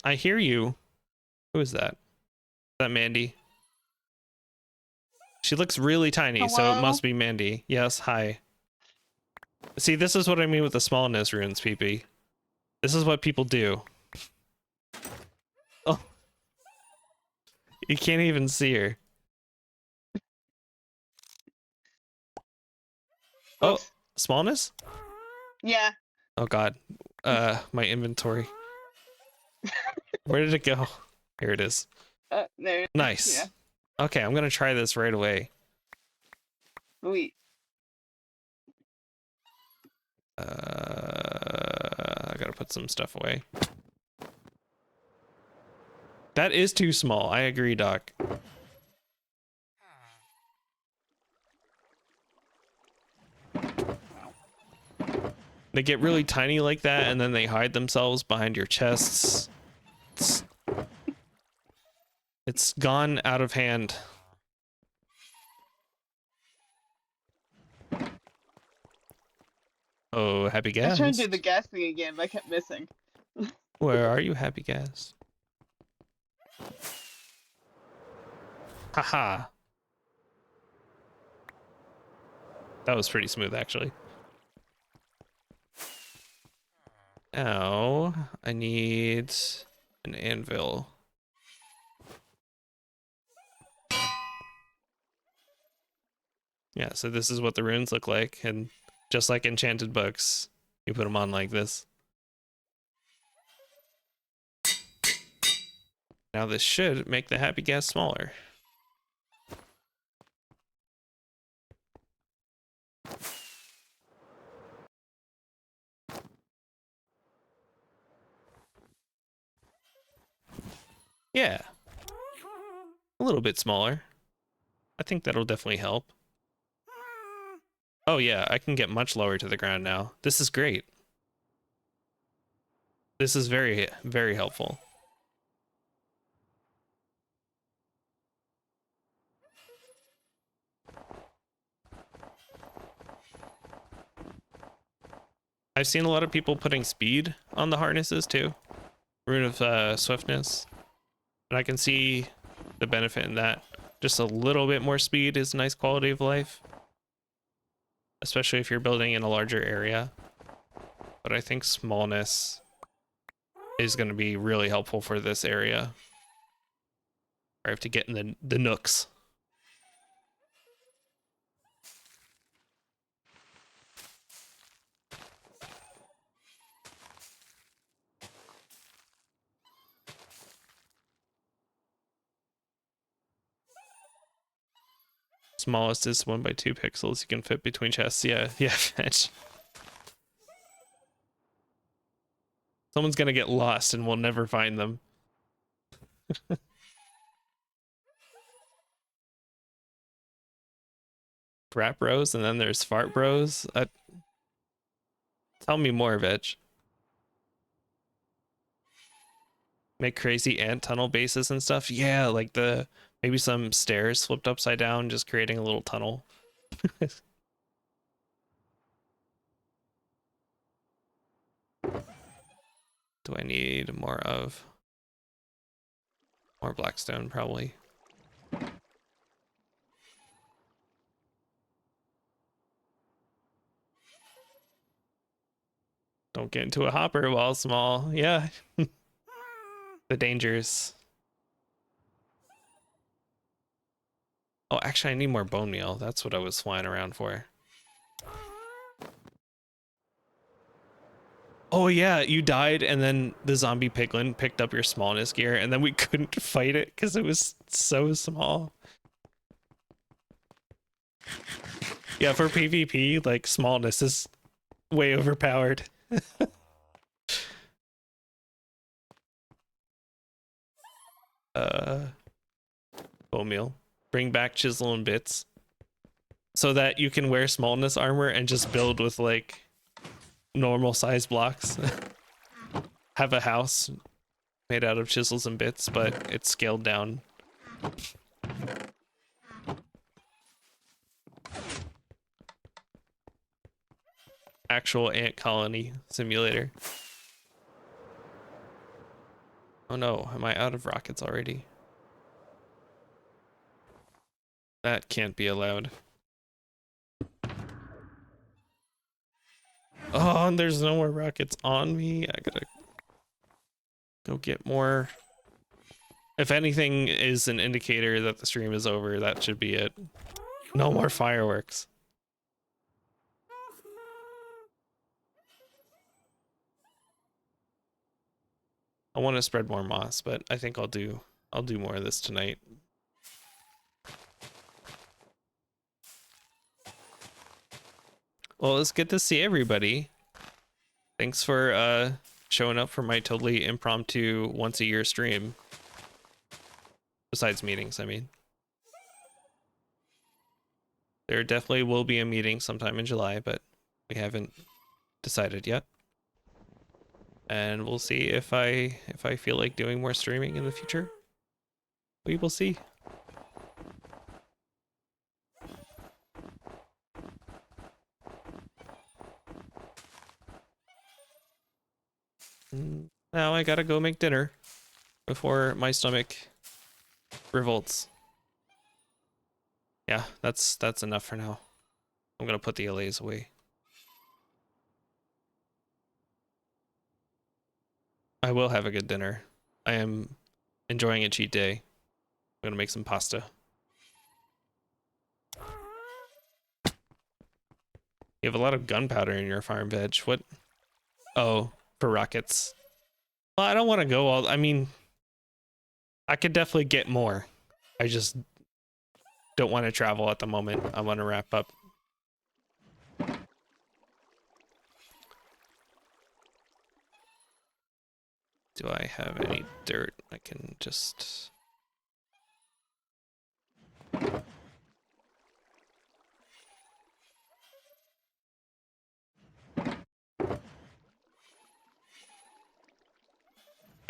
I hear you. Who is that? Is that Mandy? She looks really tiny, Hello? so it must be Mandy. Yes, hi. See, this is what I mean with the smallness runes, PP. This is what people do. Oh. You can't even see her. Oh, Oops. smallness? Yeah. Oh god. My inventory. Where did it go? Here it is. There. Nice. Yeah. Okay, I'm gonna try this right away. Wait. I gotta put some stuff away. That is too small. I agree, Doc. They get really tiny like that, and then they hide themselves behind your chests. It's gone out of hand. Oh, Happy I was trying to do Ghast. the gas thing again, but I kept missing. Where are you, Happy Ghast? Haha. That was pretty smooth, actually. Now, I need an anvil. Yeah, so this is what the runes look like, and just like enchanted books, you put them on like this. Now this should make the happy gas smaller. Yeah, a little bit smaller. I think that'll definitely help. Oh yeah, I can get much lower to the ground now. This is great. This is very, very helpful. I've seen a lot of people putting speed on the harnesses too. Rune of swiftness. And I can see the benefit in that. Just a little bit more speed is a nice quality of life. Especially if you're building in a larger area. But I think smallness is going to be really helpful for this area. I have to get in the nooks. Smallest is 1 by 2 pixels. You can fit between chests. Yeah, yeah, fetch. Someone's gonna get lost and we'll never find them. Rap bros, and then there's fart bros. Tell me more, Vetch. Make crazy ant tunnel bases and stuff. Yeah, like maybe some stairs flipped upside down, just creating a little tunnel. Do I need more blackstone? Probably. Don't get into a hopper while small. Yeah. The dangers. Oh, actually, I need more bone meal. That's what I was flying around for. Oh yeah, you died and then the zombie piglin picked up your smallness gear and then we couldn't fight it because it was so small. Yeah, for PvP, like smallness is way overpowered. Bone meal. Bring back chisel and bits. So that you can wear smallness armor and just build with like normal size blocks. Have a house made out of chisels and bits, but it's scaled down. Actual ant colony simulator. Oh no, am I out of rockets already? That can't be allowed. Oh, and there's no more rockets on me. I gotta go get more. If anything is an indicator that the stream is over, that should be it. No more fireworks. I want to spread more moss, but I think I'll do more of this tonight. Well, it's good to see everybody. Thanks for showing up for my totally impromptu once a year stream. Besides meetings, I mean. There definitely will be a meeting sometime in July, but we haven't decided yet. And we'll see if I feel like doing more streaming in the future. We will see. Now I gotta go make dinner before my stomach revolts. Yeah, that's enough for now. I'm gonna put the LAs away. I will have a good dinner. I am enjoying a cheat day. I'm gonna make some pasta. You have a lot of gunpowder in your farm, Veg. What? Oh, for rockets. Well, I don't want to go all. I mean, I could definitely get more. I just don't want to travel at the moment. I want to wrap up. Do I have any dirt? I can just...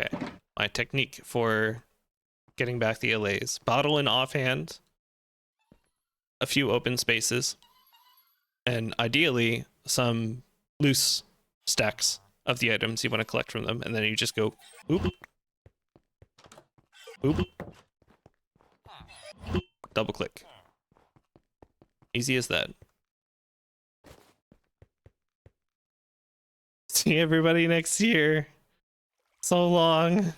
Okay. My technique for getting back the allays. Bottle in offhand. A few open spaces. And ideally, some loose stacks of the items you want to collect from them. And then you just go, oop, oop, double click. Easy as that. See everybody next year. So long.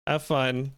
Have fun.